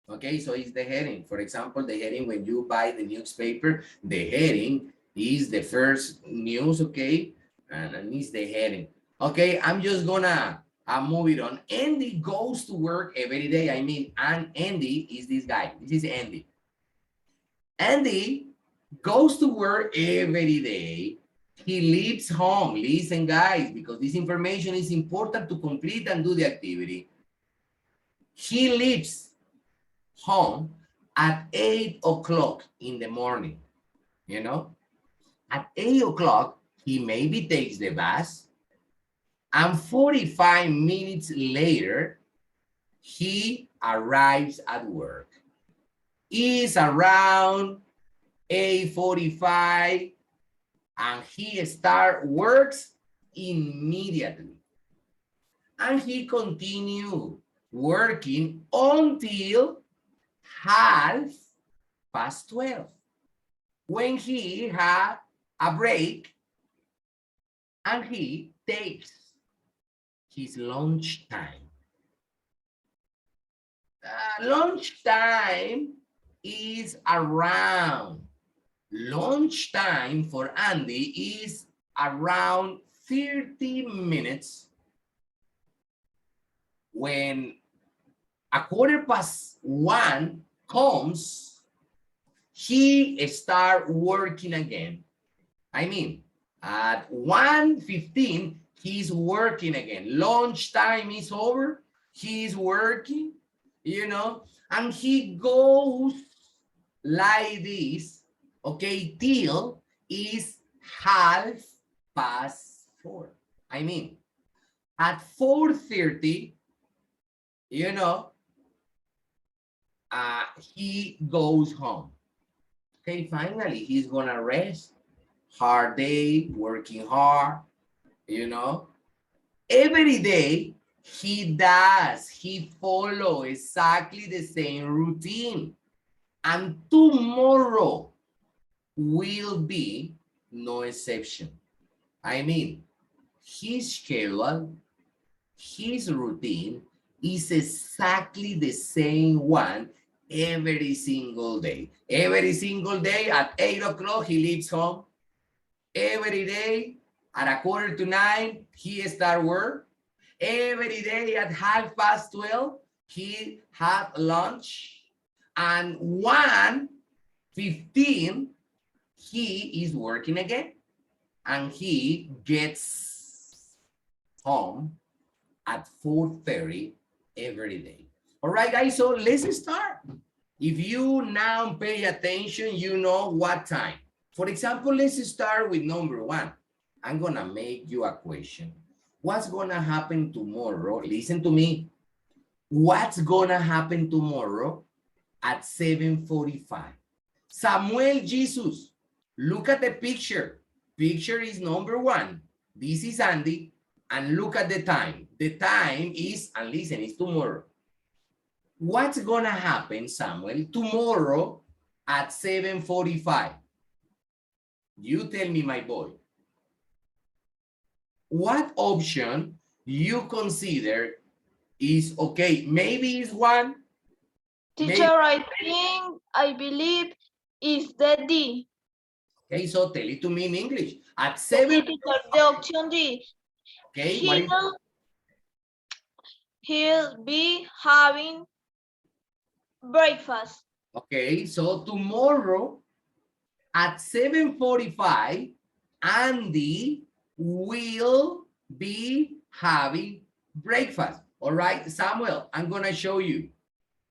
Okay, so it's the heading. For example, the heading when you buy the newspaper, the heading is the first news, okay? And it's the heading. Okay, I'm just gonna move it on. Andy goes to work every day. I mean, and Andy is this guy. This is Andy. Andy goes to work every day. He leaves home. Listen, guys, because this information is important to complete and do the activity. He leaves home at 8 o'clock in the morning, you know? At 8 o'clock, he maybe takes the bus, and 45 minutes later, he arrives at work. It's around 8:45, and he works immediately. And he continued working until 12:30, when he had a break and he takes his lunch time. Lunchtime is around, lunchtime for Andy is around 30 minutes. When 1:15 comes, he start working again. I mean, at 1:15, he's working again. Lunchtime is over, he's working, you know, and he goes like this, okay, till is 4:30. I mean, at 4:30, you know, he goes home. Okay, finally, he's gonna rest. Hard day, working hard, you know. Every day, he follow exactly the same routine. And tomorrow will be no exception. I mean, his schedule, his routine is exactly the same one every single day. Every single day at 8 o'clock, he leaves home. Every day at 8:45, he start work. Every day at 12:30, he had lunch. And 1:15, he is working again. And he gets home at 4:30 every day. All right, guys, so let's start. If you now pay attention, you know what time. For example, let's start with number one. I'm gonna make you a question. What's gonna happen tomorrow? Listen to me. What's gonna happen tomorrow at 7:45? Samuel Jesus, look at the picture. Picture is number one. This is Andy. And look at the time. The time is, and listen, it's tomorrow. What's gonna happen, Samuel, tomorrow at 7:45? You tell me, my boy. What option you consider is okay? Maybe it's one. Teacher, I believe is the D. Okay, so tell it to me in English. At Okay, 7, teacher, the option D. okay, what is He'll be having breakfast. okay, so tomorrow at 7:45, Andy will be having breakfast. All right, Samuel, I'm gonna show you.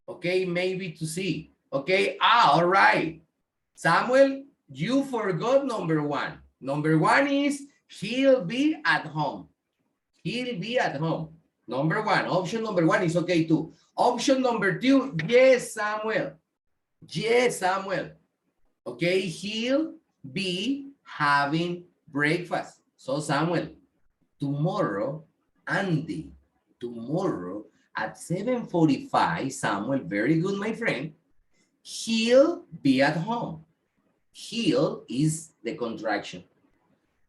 Okay, maybe to see. Okay, all right. Samuel, you forgot number one. Number one is he'll be at home. He'll be at home. Number one, option number one is okay too. Option number two, yes, Samuel. Yes, Samuel. Okay, he'll be having breakfast. So, Samuel, tomorrow, Andy, tomorrow at 7:45, Samuel, very good, my friend, he'll be at home. He'll is the contraction.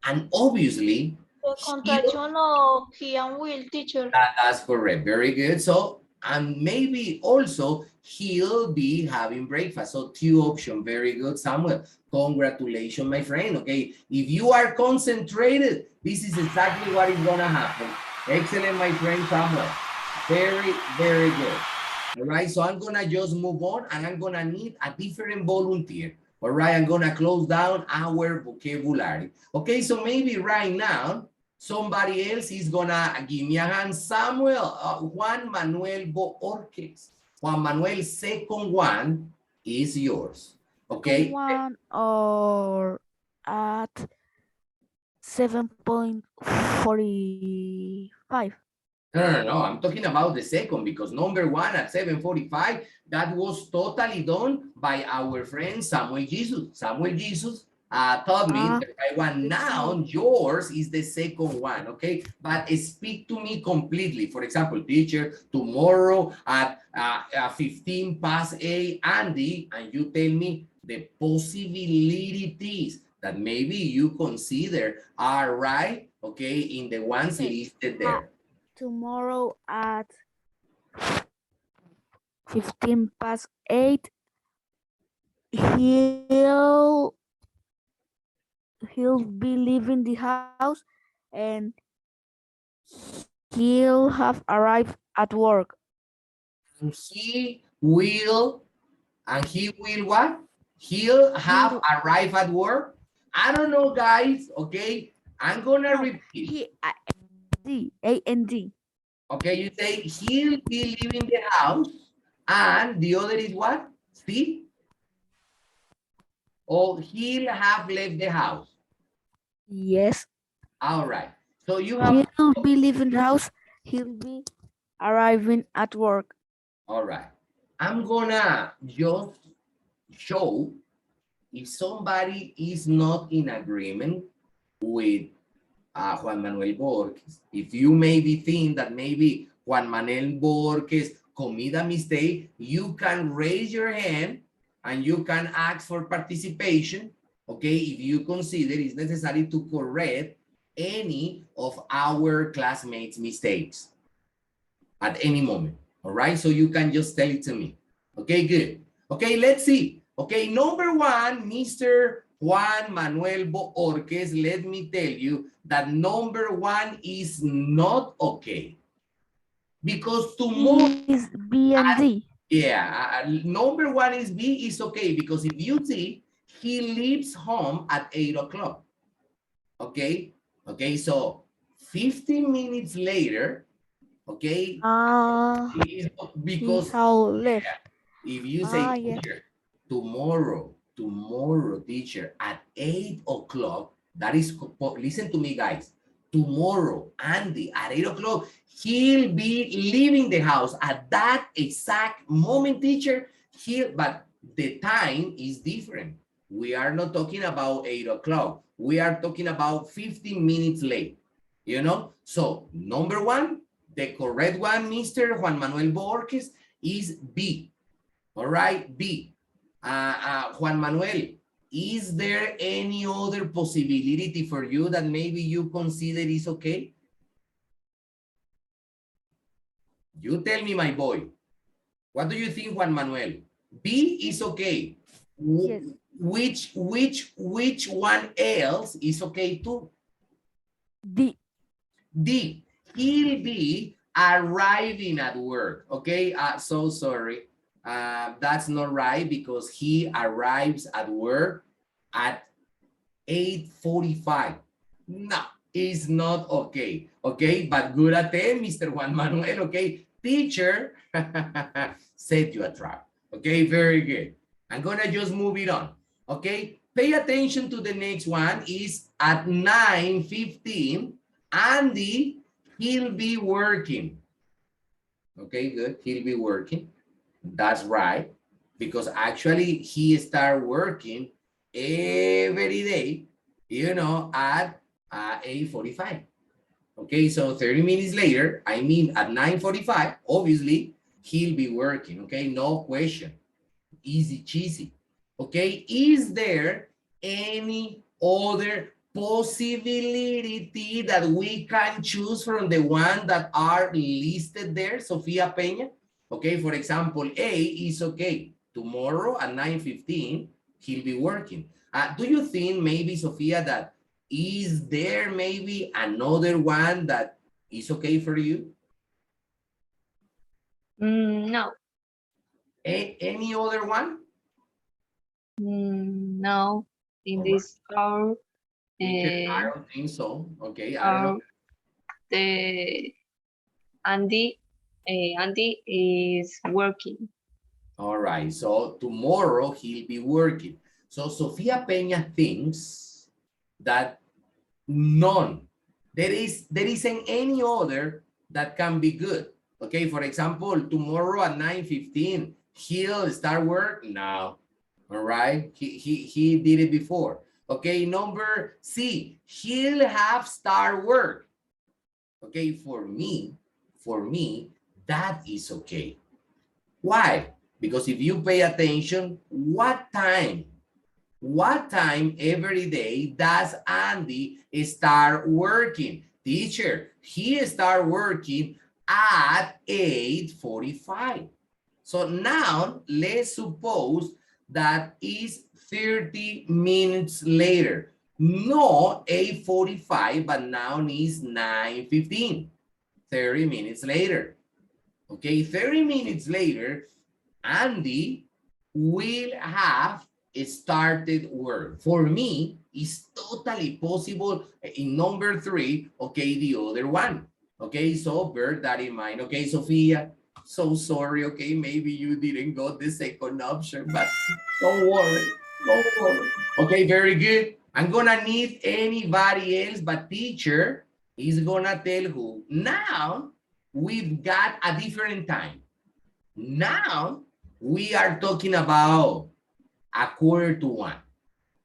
And obviously, The contraction of he and will, teacher. that's correct. Very good. So, and maybe also he'll be having breakfast. So two option. Very good, Samuel. Congratulations, my friend. Okay. If you are concentrated, this is exactly what is going to happen. Excellent, my friend Samuel. Very, very good. All right. So I'm going to just move on and I'm going to need a different volunteer. All right. I'm going to close down our vocabulary. Okay. So maybe right now, somebody else is gonna give me a hand. Samuel, Juan Manuel Boorquez. Juan Manuel, second one is yours. Okay. One or at 7.45. No. I'm talking about the second because number one at 7:45, that was totally done by our friend Samuel Jesus. Samuel Jesus taught me the right one. Now yours is the second one, okay? But speak to me completely. For example, teacher, tomorrow at 15 past 8, Andy, and you tell me the possibilities that maybe you consider are right, okay, in the ones listed there. Tomorrow at 15 past 8, he'll be leaving the house and he'll have arrived at work. And he will what? He'll have arrived at work. I don't know, guys. Okay, I'm gonna repeat. A-N-D. Okay, you say he'll be leaving the house, and the other is what? See? Or he'll have left the house. Yes. All right. So you have. He'll be leaving the house. He'll be arriving at work. All right. I'm gonna just show if somebody is not in agreement with Juan Manuel Borges. If you maybe think that maybe Juan Manuel Borges commit a mistake, you can raise your hand and you can ask for participation, okay, if you consider it's necessary to correct any of our classmates' mistakes at any moment, all right? So you can just tell it to me. Okay, good. Okay, let's see. Okay, number one, Mr. Juan Manuel Boorquez, let me tell you that number one is not okay. Because tomorrow is B and D. Yeah, number one is B is okay because if you see, he leaves home at 8 o'clock. Okay, okay, so 15 minutes later, okay, because left. If you say, teacher, tomorrow, teacher, at 8 o'clock, that is, listen to me, guys. Tomorrow, Andy, at 8 o'clock, he'll be leaving the house at that exact moment, teacher. But the time is different. We are not talking about 8 o'clock. We are talking about 15 minutes late, you know? So, number one, the correct one, Mr. Juan Manuel Borges, is B. All right, B. Juan Manuel, is there any other possibility for you that maybe you consider is okay? You tell me, my boy. What do you think, Juan Manuel? B is okay. Yes. Which one else is okay too? D. D. He'll be arriving at work. Okay, so sorry. That's not right because he arrives at work at 8:45. No, it's not okay. Okay, but good attempt, Mr. Juan Manuel. Okay, teacher set you a trap. Okay, very good. I'm gonna just move it on. Okay, pay attention to the next one. Is at 9:15. Andy, he'll be working. Okay, good. He'll be working. That's right. Because actually he start working every day, you know, at 8:45. Okay, so 30 minutes later, I mean at 9:45, obviously he'll be working. Okay, no question. Easy cheesy. Okay, is there any other possibility that we can choose from the one that are listed there, Sofia Peña? Okay, for example, A is okay. Tomorrow at 9:15, he'll be working. Do you think maybe, Sofia, that is there maybe another one that is okay for you? No. Any other one? No. In All right. this hour, I don't think so. Okay, I don't know. the Andy is working. All right, so tomorrow he'll be working. So Sofia Peña thinks that none, there isn't any other that can be good. Okay, for example, tomorrow at 9:15, he'll start work? No. All right, he did it before. Okay, number C, he'll have start work. Okay, for me, that is okay. Why? Because if you pay attention, what time every day does Andy start working? Teacher, he start working at 8:45. So now let's suppose that is 30 minutes later. No 8:45, but now is 9:15. 30 minutes later. Okay, 30 minutes later, Andy will have started work. For me, it's totally possible in number 3, okay, the other one. Okay, so bear that in mind. Okay, Sophia, so sorry, okay, maybe you didn't got the second option, but don't worry, don't worry. Okay, very good. I'm gonna need anybody else, but teacher is gonna tell who. Now, we've got a different time. Now, we are talking about 1:45.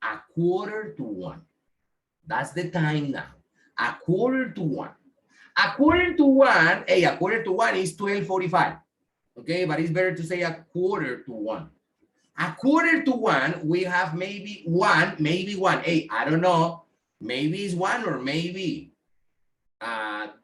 1:45. That's the time now. 1:45. 1:45. Hey, 1:45 is 12:45. Okay, but it's better to say 1:45. 1:45, we have maybe one. Hey, I don't know. Maybe it's one or maybe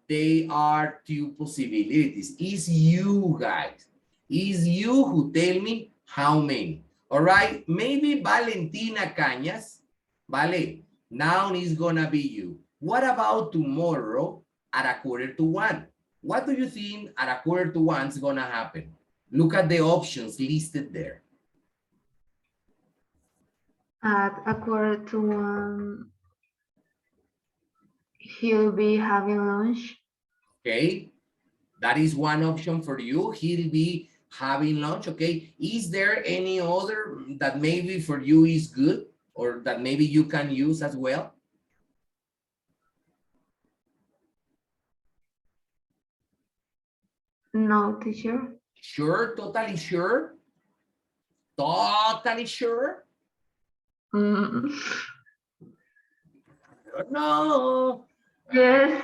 they are two possibilities. It's you guys. It's you who tell me how many. All right, maybe Valentina Cañas. Vale, now it's gonna be you. What about tomorrow at 1:45? What do you think at 1:45 is gonna happen? Look at the options listed there. At 1:45, he'll be having lunch. Okay, that is one option for you. He'll be having lunch. Okay, is there any other that maybe for you is good or that maybe you can use as well? No, teacher. Sure, totally sure. Totally sure. Mm, No, yes.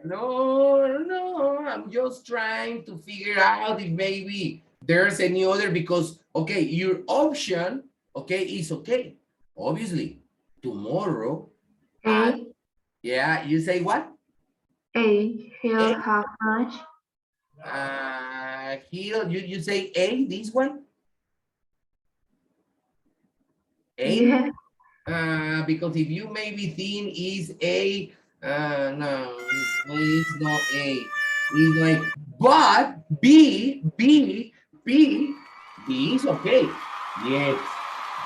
no, I'm just trying to figure out if maybe there's any other because, okay, your option, okay, is okay. Obviously, tomorrow, A. yeah, you say what? He'll have lunch. Here, you say A, this one? A? Yes. Because if you maybe think is A, no, it's not A. It's not A. But B is okay. Yes.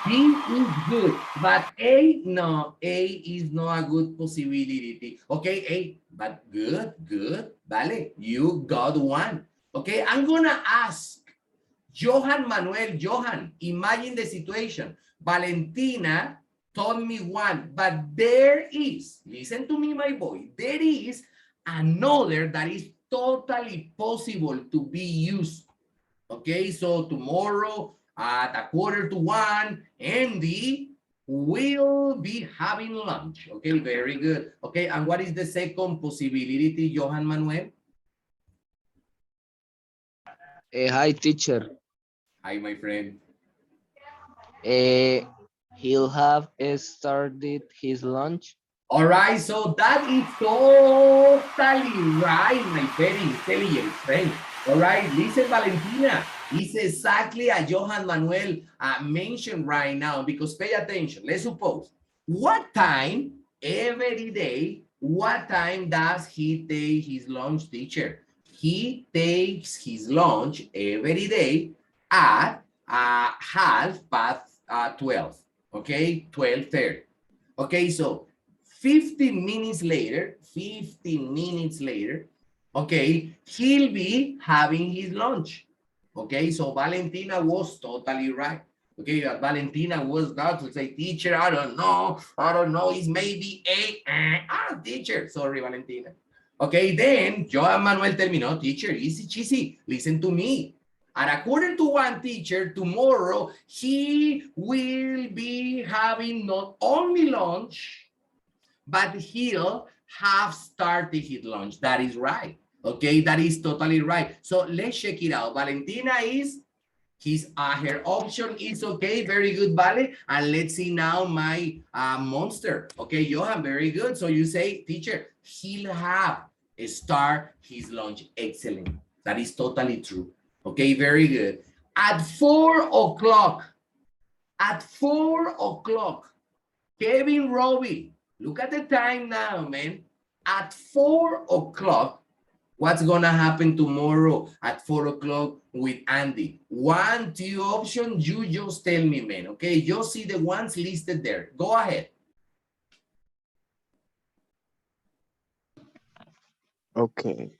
B is good, but A, no, A is not a good possibility. Okay, A, but good, vale, you got one. Okay, I'm gonna ask Johan Manuel, Johan, imagine the situation. Valentina told me one, but there is, listen to me, my boy, there is another that is totally possible to be used. Okay, so tomorrow at 1:45, Andy will be having lunch. Okay, very good. Okay, and what is the second possibility, Johan Manuel? Hi, teacher. Hi, my friend. He'll have started his lunch. All right, so that is totally right, my very intelligent friend. All right, listen, Valentina, it's exactly as Johan Manuel mentioned right now, because pay attention. Let's suppose, what time every day, what time does he take his lunch, teacher? He takes his lunch every day at 12:30, okay, 12:30. Okay, so 15 minutes later, okay, he'll be having his lunch. Okay, so Valentina was totally right. Okay, Valentina was not to say, teacher, I don't know, it's maybe teacher, sorry, Valentina. Okay, then Joan Manuel terminó, teacher, easy cheesy, listen to me. At 1:45, teacher, tomorrow, he will be having not only lunch, but he'll have started his lunch. That is right. Okay, that is totally right. So let's check it out. Valentina is, her option is okay. Very good, Vale. And let's see now my monster. Okay, Johan, very good. So you say, teacher, he'll have start his lunch. Excellent. That is totally true. Okay, very good. At 4:00, Kevin Robbie, look at the time now, man. At 4:00, what's gonna happen tomorrow at 4:00 with Andy? 1, 2 options, you just tell me, man, okay? Just see the ones listed there. Go ahead. Okay.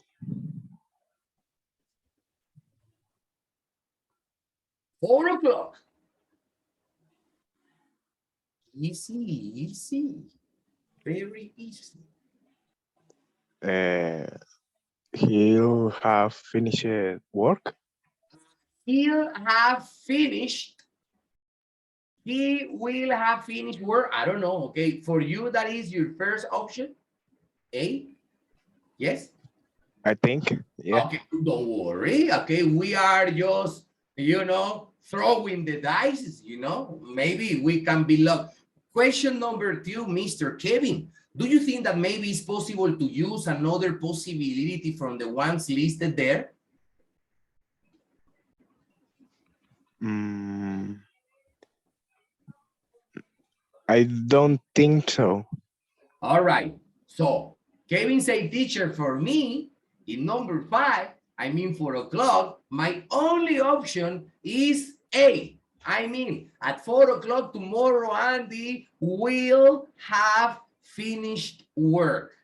4:00. Easy. Very easy. He'll have finished work. He'll have finished. He will have finished work. I don't know, okay? For you, that is your first option? A? Yes? I think. Yeah. Okay, don't worry. Okay, we are just, throwing the dice, maybe we can be lucky. Question number 2, Mr. Kevin. Do you think that maybe it's possible to use another possibility from the ones listed there? I don't think so. All right. So Kevin say, teacher, for me, in number 5, I mean 4:00, my only option is A. I mean, at 4:00 tomorrow, Andy will have finished work.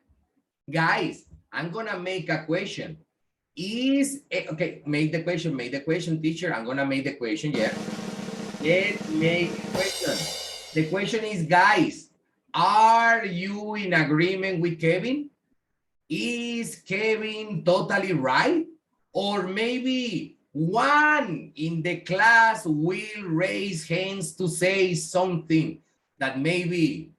Guys, I'm gonna make a question. Okay, make the question, teacher. I'm gonna make the question, yeah. Let's make the question. The question is, guys, are you in agreement with Kevin? Is Kevin totally right? Or maybe one in the class will raise hands to say something that maybe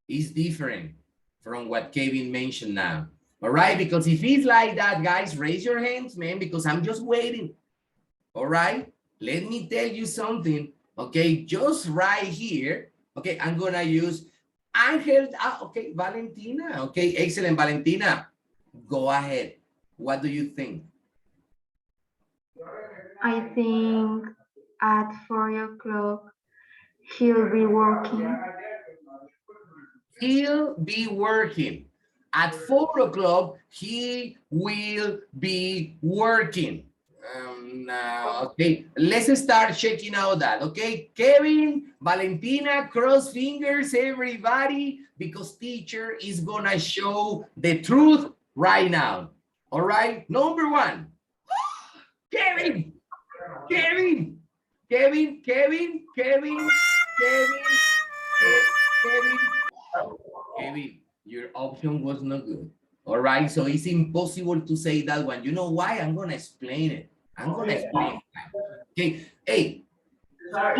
is different from what Kevin mentioned now. All right, because if it's like that, guys, raise your hands, man, because I'm just waiting. All right, let me tell you something. Okay, just right here. Okay, I'm gonna use Angel. Okay, Valentina. Okay, excellent, Valentina. Go ahead. What do you think? I think at 4:00, He'll be working. He'll be working. At 4 o'clock, he will be working. Okay, let's start checking out that, okay? Kevin, Valentina, cross fingers, everybody, because teacher is gonna show the truth right now. All right, number 1. Kevin, Kevin, Kevin, Kevin, Kevin, Kevin, Kevin, Kevin, your option was not good. All right, so it's impossible to say that one. You know why? I'm gonna explain it. Okay, hey, he start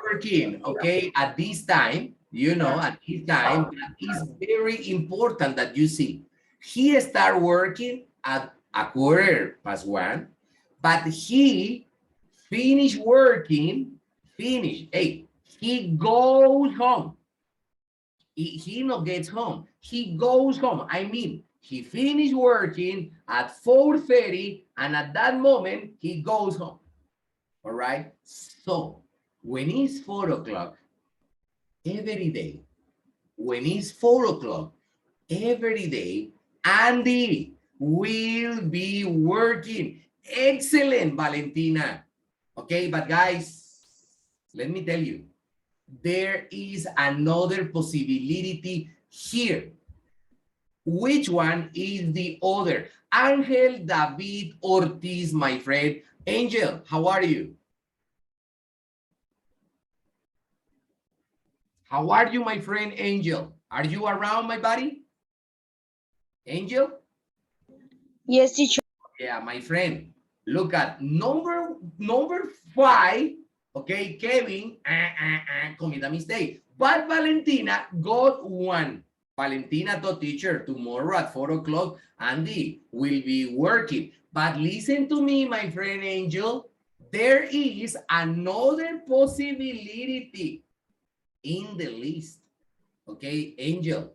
working, okay, at this time, you know, at this time, it's very important that you see. He start working at 1:15, but he finish working, hey, he goes home. He not gets home. He goes home. I mean, he finished working at 4:30, and at that moment, he goes home. All right? So, when it's 4 o'clock, every day, when it's 4 o'clock, every day, Andy will be working. Excellent, Valentina. Okay, but guys, let me tell you, there is another possibility here. Which one is the other? Angel David Ortiz, my friend. Angel, how are you? How are you, my friend Angel? Are you around, my buddy? Angel? Yes, teacher. Yeah, my friend. Look at number 5. Okay, Kevin, commit a mistake. But Valentina got 1. Valentina told teacher, tomorrow at 4 o'clock, Andy will be working. But listen to me, my friend Angel. There is another possibility in the list. Okay, Angel,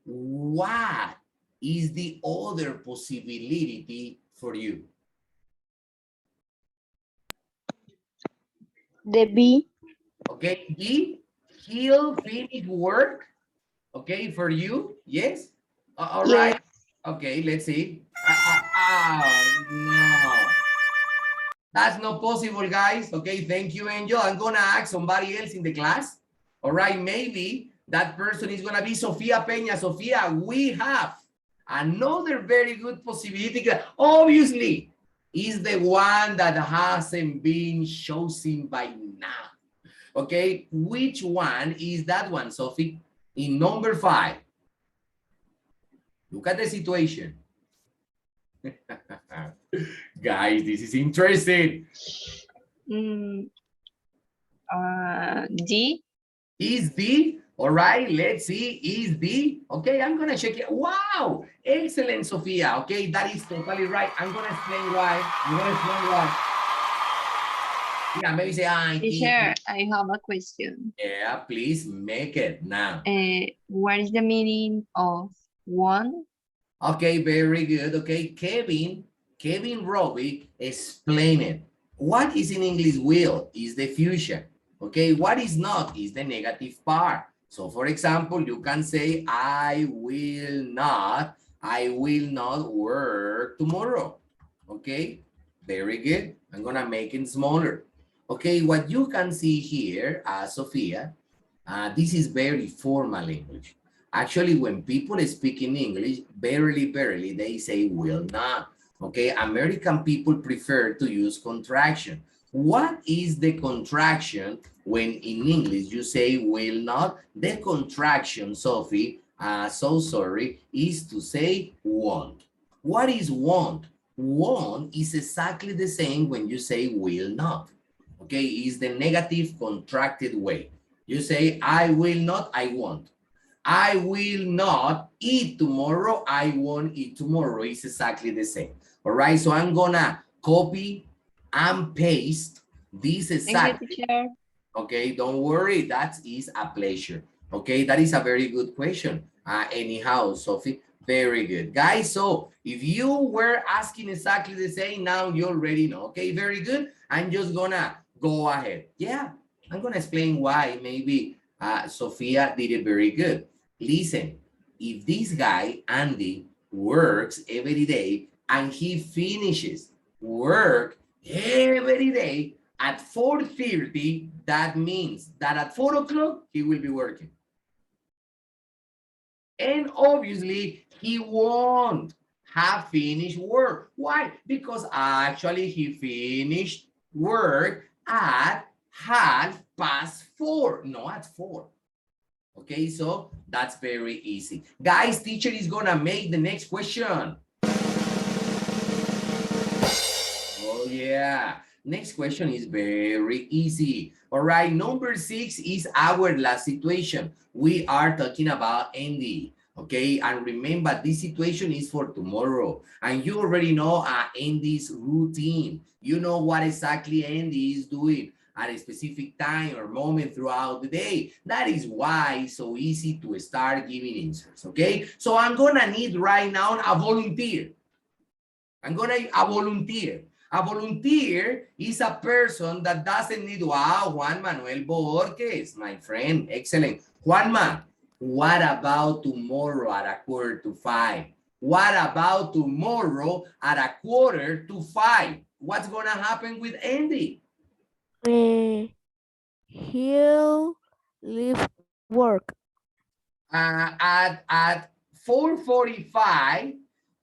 what is the other possibility for you? The B. Okay, D, he'll finish work. Okay, for you, yes? All right. Okay, let's see. No. That's not possible, guys. Okay, thank you, Angel. I'm gonna ask somebody else in the class. All right, maybe that person is gonna be Sofia Peña. Sofia, we have another very good possibility. Obviously, is the one that hasn't been chosen by now. Okay, which one is that one, Sophie? In number 5. Look at the situation. Guys, this is interesting. D. Is D? All right, let's see. Is D? Okay, I'm going to check it. Wow, excellent, Sophia. Okay, that is totally right. I'm going to explain why. Yeah, maybe say, Teacher, I have a question. Yeah, please make it now. What is the meaning of one? Okay, very good. Okay, Kevin Robic, explain it. What is in English will is the future. Okay, what is not is the negative part. So for example, you can say, I will not work tomorrow. Okay, very good. I'm gonna make it smaller. Okay, what you can see here, Sophia, this is very formal English. Actually, when people speak in English, barely, they say will not. Okay, American people prefer to use contraction. What is the contraction when in English you say will not? The contraction, Sophie, so sorry, is to say won't. What is won't? Won't is exactly the same when you say will not. Okay, is the negative contracted way. You say, I will not, I won't. I will not eat tomorrow, I won't eat tomorrow. It's exactly the same. All right, so I'm gonna copy and paste this exactly. Thank you, teacher. Okay, don't worry, that is a pleasure. Okay, that is a very good question. Anyhow, Sophie, very good. Guys, so if you were asking exactly the same, now you already know. Okay, very good. I'm just gonna go ahead. Yeah, I'm going to explain why maybe Sophia did it very good. Listen, if this guy, Andy, works every day and he finishes work every day at 4:30, that means that at 4 o'clock, he will be working. And obviously, he won't have finished work. Why? Because actually he finished work at 4:30, no, at 4. Okay, so that's very easy. Guys, teacher is gonna make the next question. Oh, yeah. Next question is very easy. All right, number 6 is our last situation. We are talking about Andy. Okay, and remember, this situation is for tomorrow. And you already know Andy's routine. You know what exactly Andy is doing at a specific time or moment throughout the day. That is why it's so easy to start giving answers. Okay, so I'm gonna need right now a volunteer. I'm gonna a volunteer. A volunteer is a person that doesn't need, wow, Juan Manuel Borges, my friend, excellent. Juanma, what about tomorrow at 4:45? What about tomorrow at 4:45? What's gonna happen with Andy? He'll leave work. At 4:45,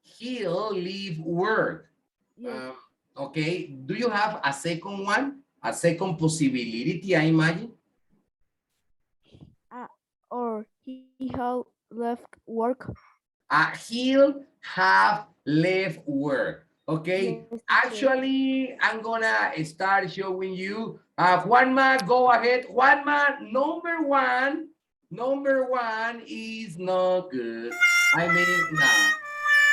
he'll leave work. Yes. Okay, do you have a second one? A second possibility, I imagine? Or he have left work. He'll have left work. Okay, Yes, teacher. actually, I'm gonna start showing you. Juanma, go ahead. Juanma, number one is not good. I mean, nah.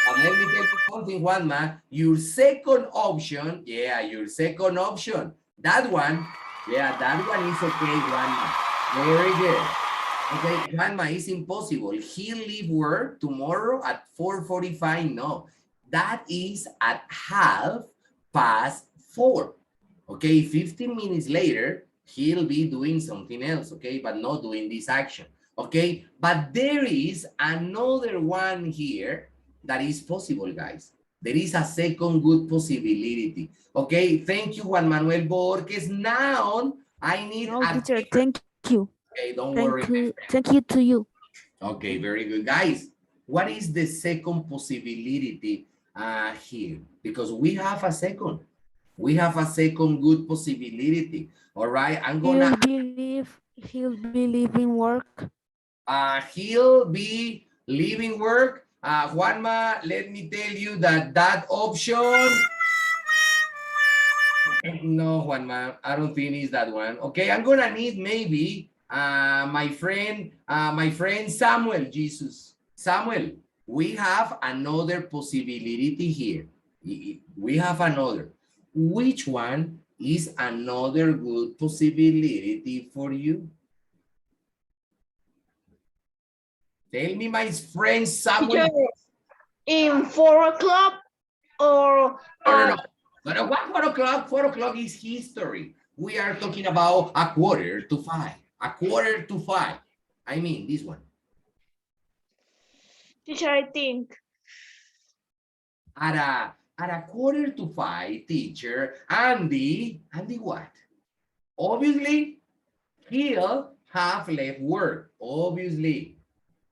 But let me tell you something, Juanma. Your second option, yeah, your second option. That one, yeah, that one is okay, Juanma. Very good. Okay, Juanma, it's impossible. He'll leave work tomorrow at 4:45. No, that is at 4:30. Okay, 15 minutes later, he'll be doing something else, okay, but not doing this action, okay? But there is another one here that is possible, guys. There is a second good possibility, okay? Thank you, Juan Manuel Borges. Now, I need No, a... teacher, thank you. Okay, don't worry. Thank you to you. Okay, very good. Guys, what is the second possibility here? Because we have a second. We have a second good possibility. All right, I'm gonna... He'll be leaving work. He'll be leaving work. Juanma, let me tell you that that option... No, Juanma, I don't think it's that one. Okay, I'm gonna need maybe my friend Samuel, Jesus. Samuel, we have another possibility here. We have another. Which one is another good possibility for you? Tell me, my friend Samuel. Teacher, in 4 o'clock or No. What 4 o'clock? 4 o'clock is history. We are talking about 4:45. 4:45. I mean, this one. teacher, I think. At a 4:45, teacher, Andy what? Obviously, he'll have left work. Obviously,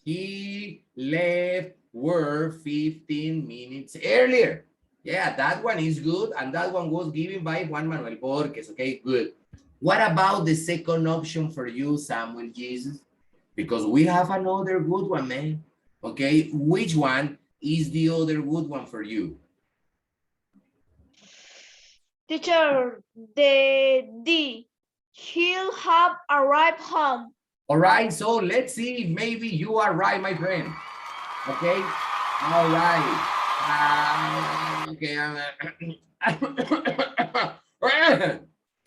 he left work 15 minutes earlier. Yeah, that one is good, and that one was given by Juan Manuel Borges. Okay, good. What about the second option for you, Samuel Jesus? Because we have another good one, man. Okay, which one is the other good one for you? Teacher, the D. He'll have arrived home. All right, so let's see if maybe you are right, my friend. Okay, all right. Okay.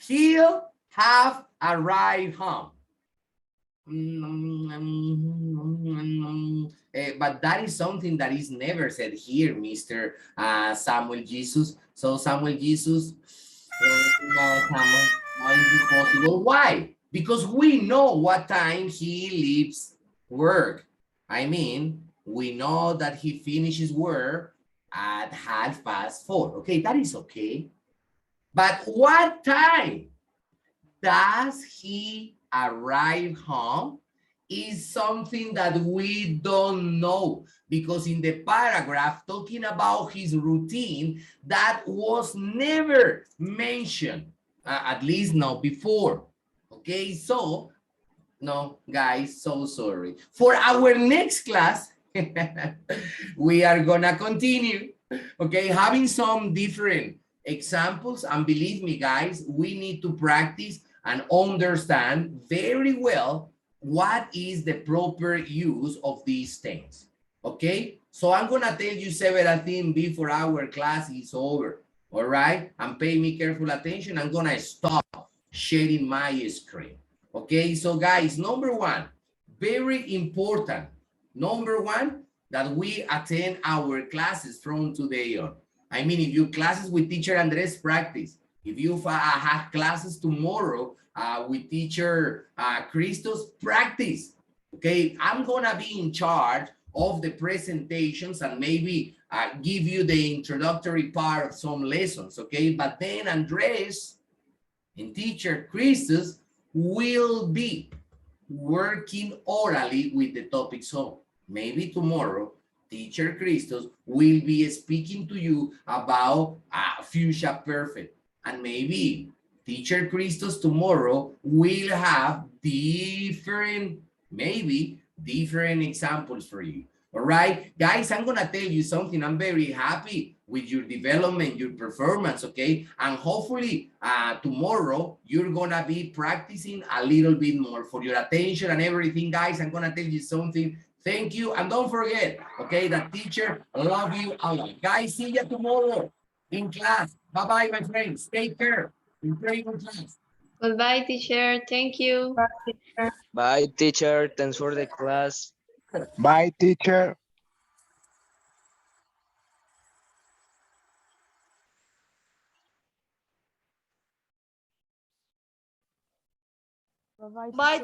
He'll have arrived home. But that is something that is never said here, Mr. Samuel Jesus. So Samuel Jesus, no, Samuel, no, it's impossible. Why? because we know what time he leaves work. I mean, we know that he finishes work at 4:30. Okay, that is okay. But what time does he arrive home is something that we don't know, because in the paragraph talking about his routine, that was never mentioned, at least not before. Okay, so no, guys, so sorry. For our next class, we are gonna continue, okay, having some different examples. And believe me, guys, we need to practice and understand very well what is the proper use of these things, okay? So I'm gonna tell you several things before our class is over, all right? And pay me careful attention. I'm gonna stop sharing my screen. Okay, so guys, number one, very important. Number one, that we attend our classes from today on. I mean, if you classes with teacher Andres, practice. If you have classes tomorrow with teacher Christos, practice. Okay, I'm gonna be in charge of the presentations and maybe give you the introductory part of some lessons, okay? But then Andres and teacher Christos will be working orally with the topic. So maybe tomorrow, teacher Christos will be speaking to you about fuchsia perfect. And maybe teacher Christos tomorrow will have different, maybe different examples for you. All right, guys, I'm gonna tell you something. I'm very happy with your development, your performance, okay? And hopefully tomorrow you're gonna be practicing a little bit more. For your attention and everything, guys, I'm gonna tell you something. Thank you, and don't forget, okay, that teacher love you a lot. Guys, see you tomorrow in class. Bye-bye, my friends. Take care. In class. Goodbye, teacher. Thank you. Bye, teacher. Thanks for the class. Bye, teacher. Bye.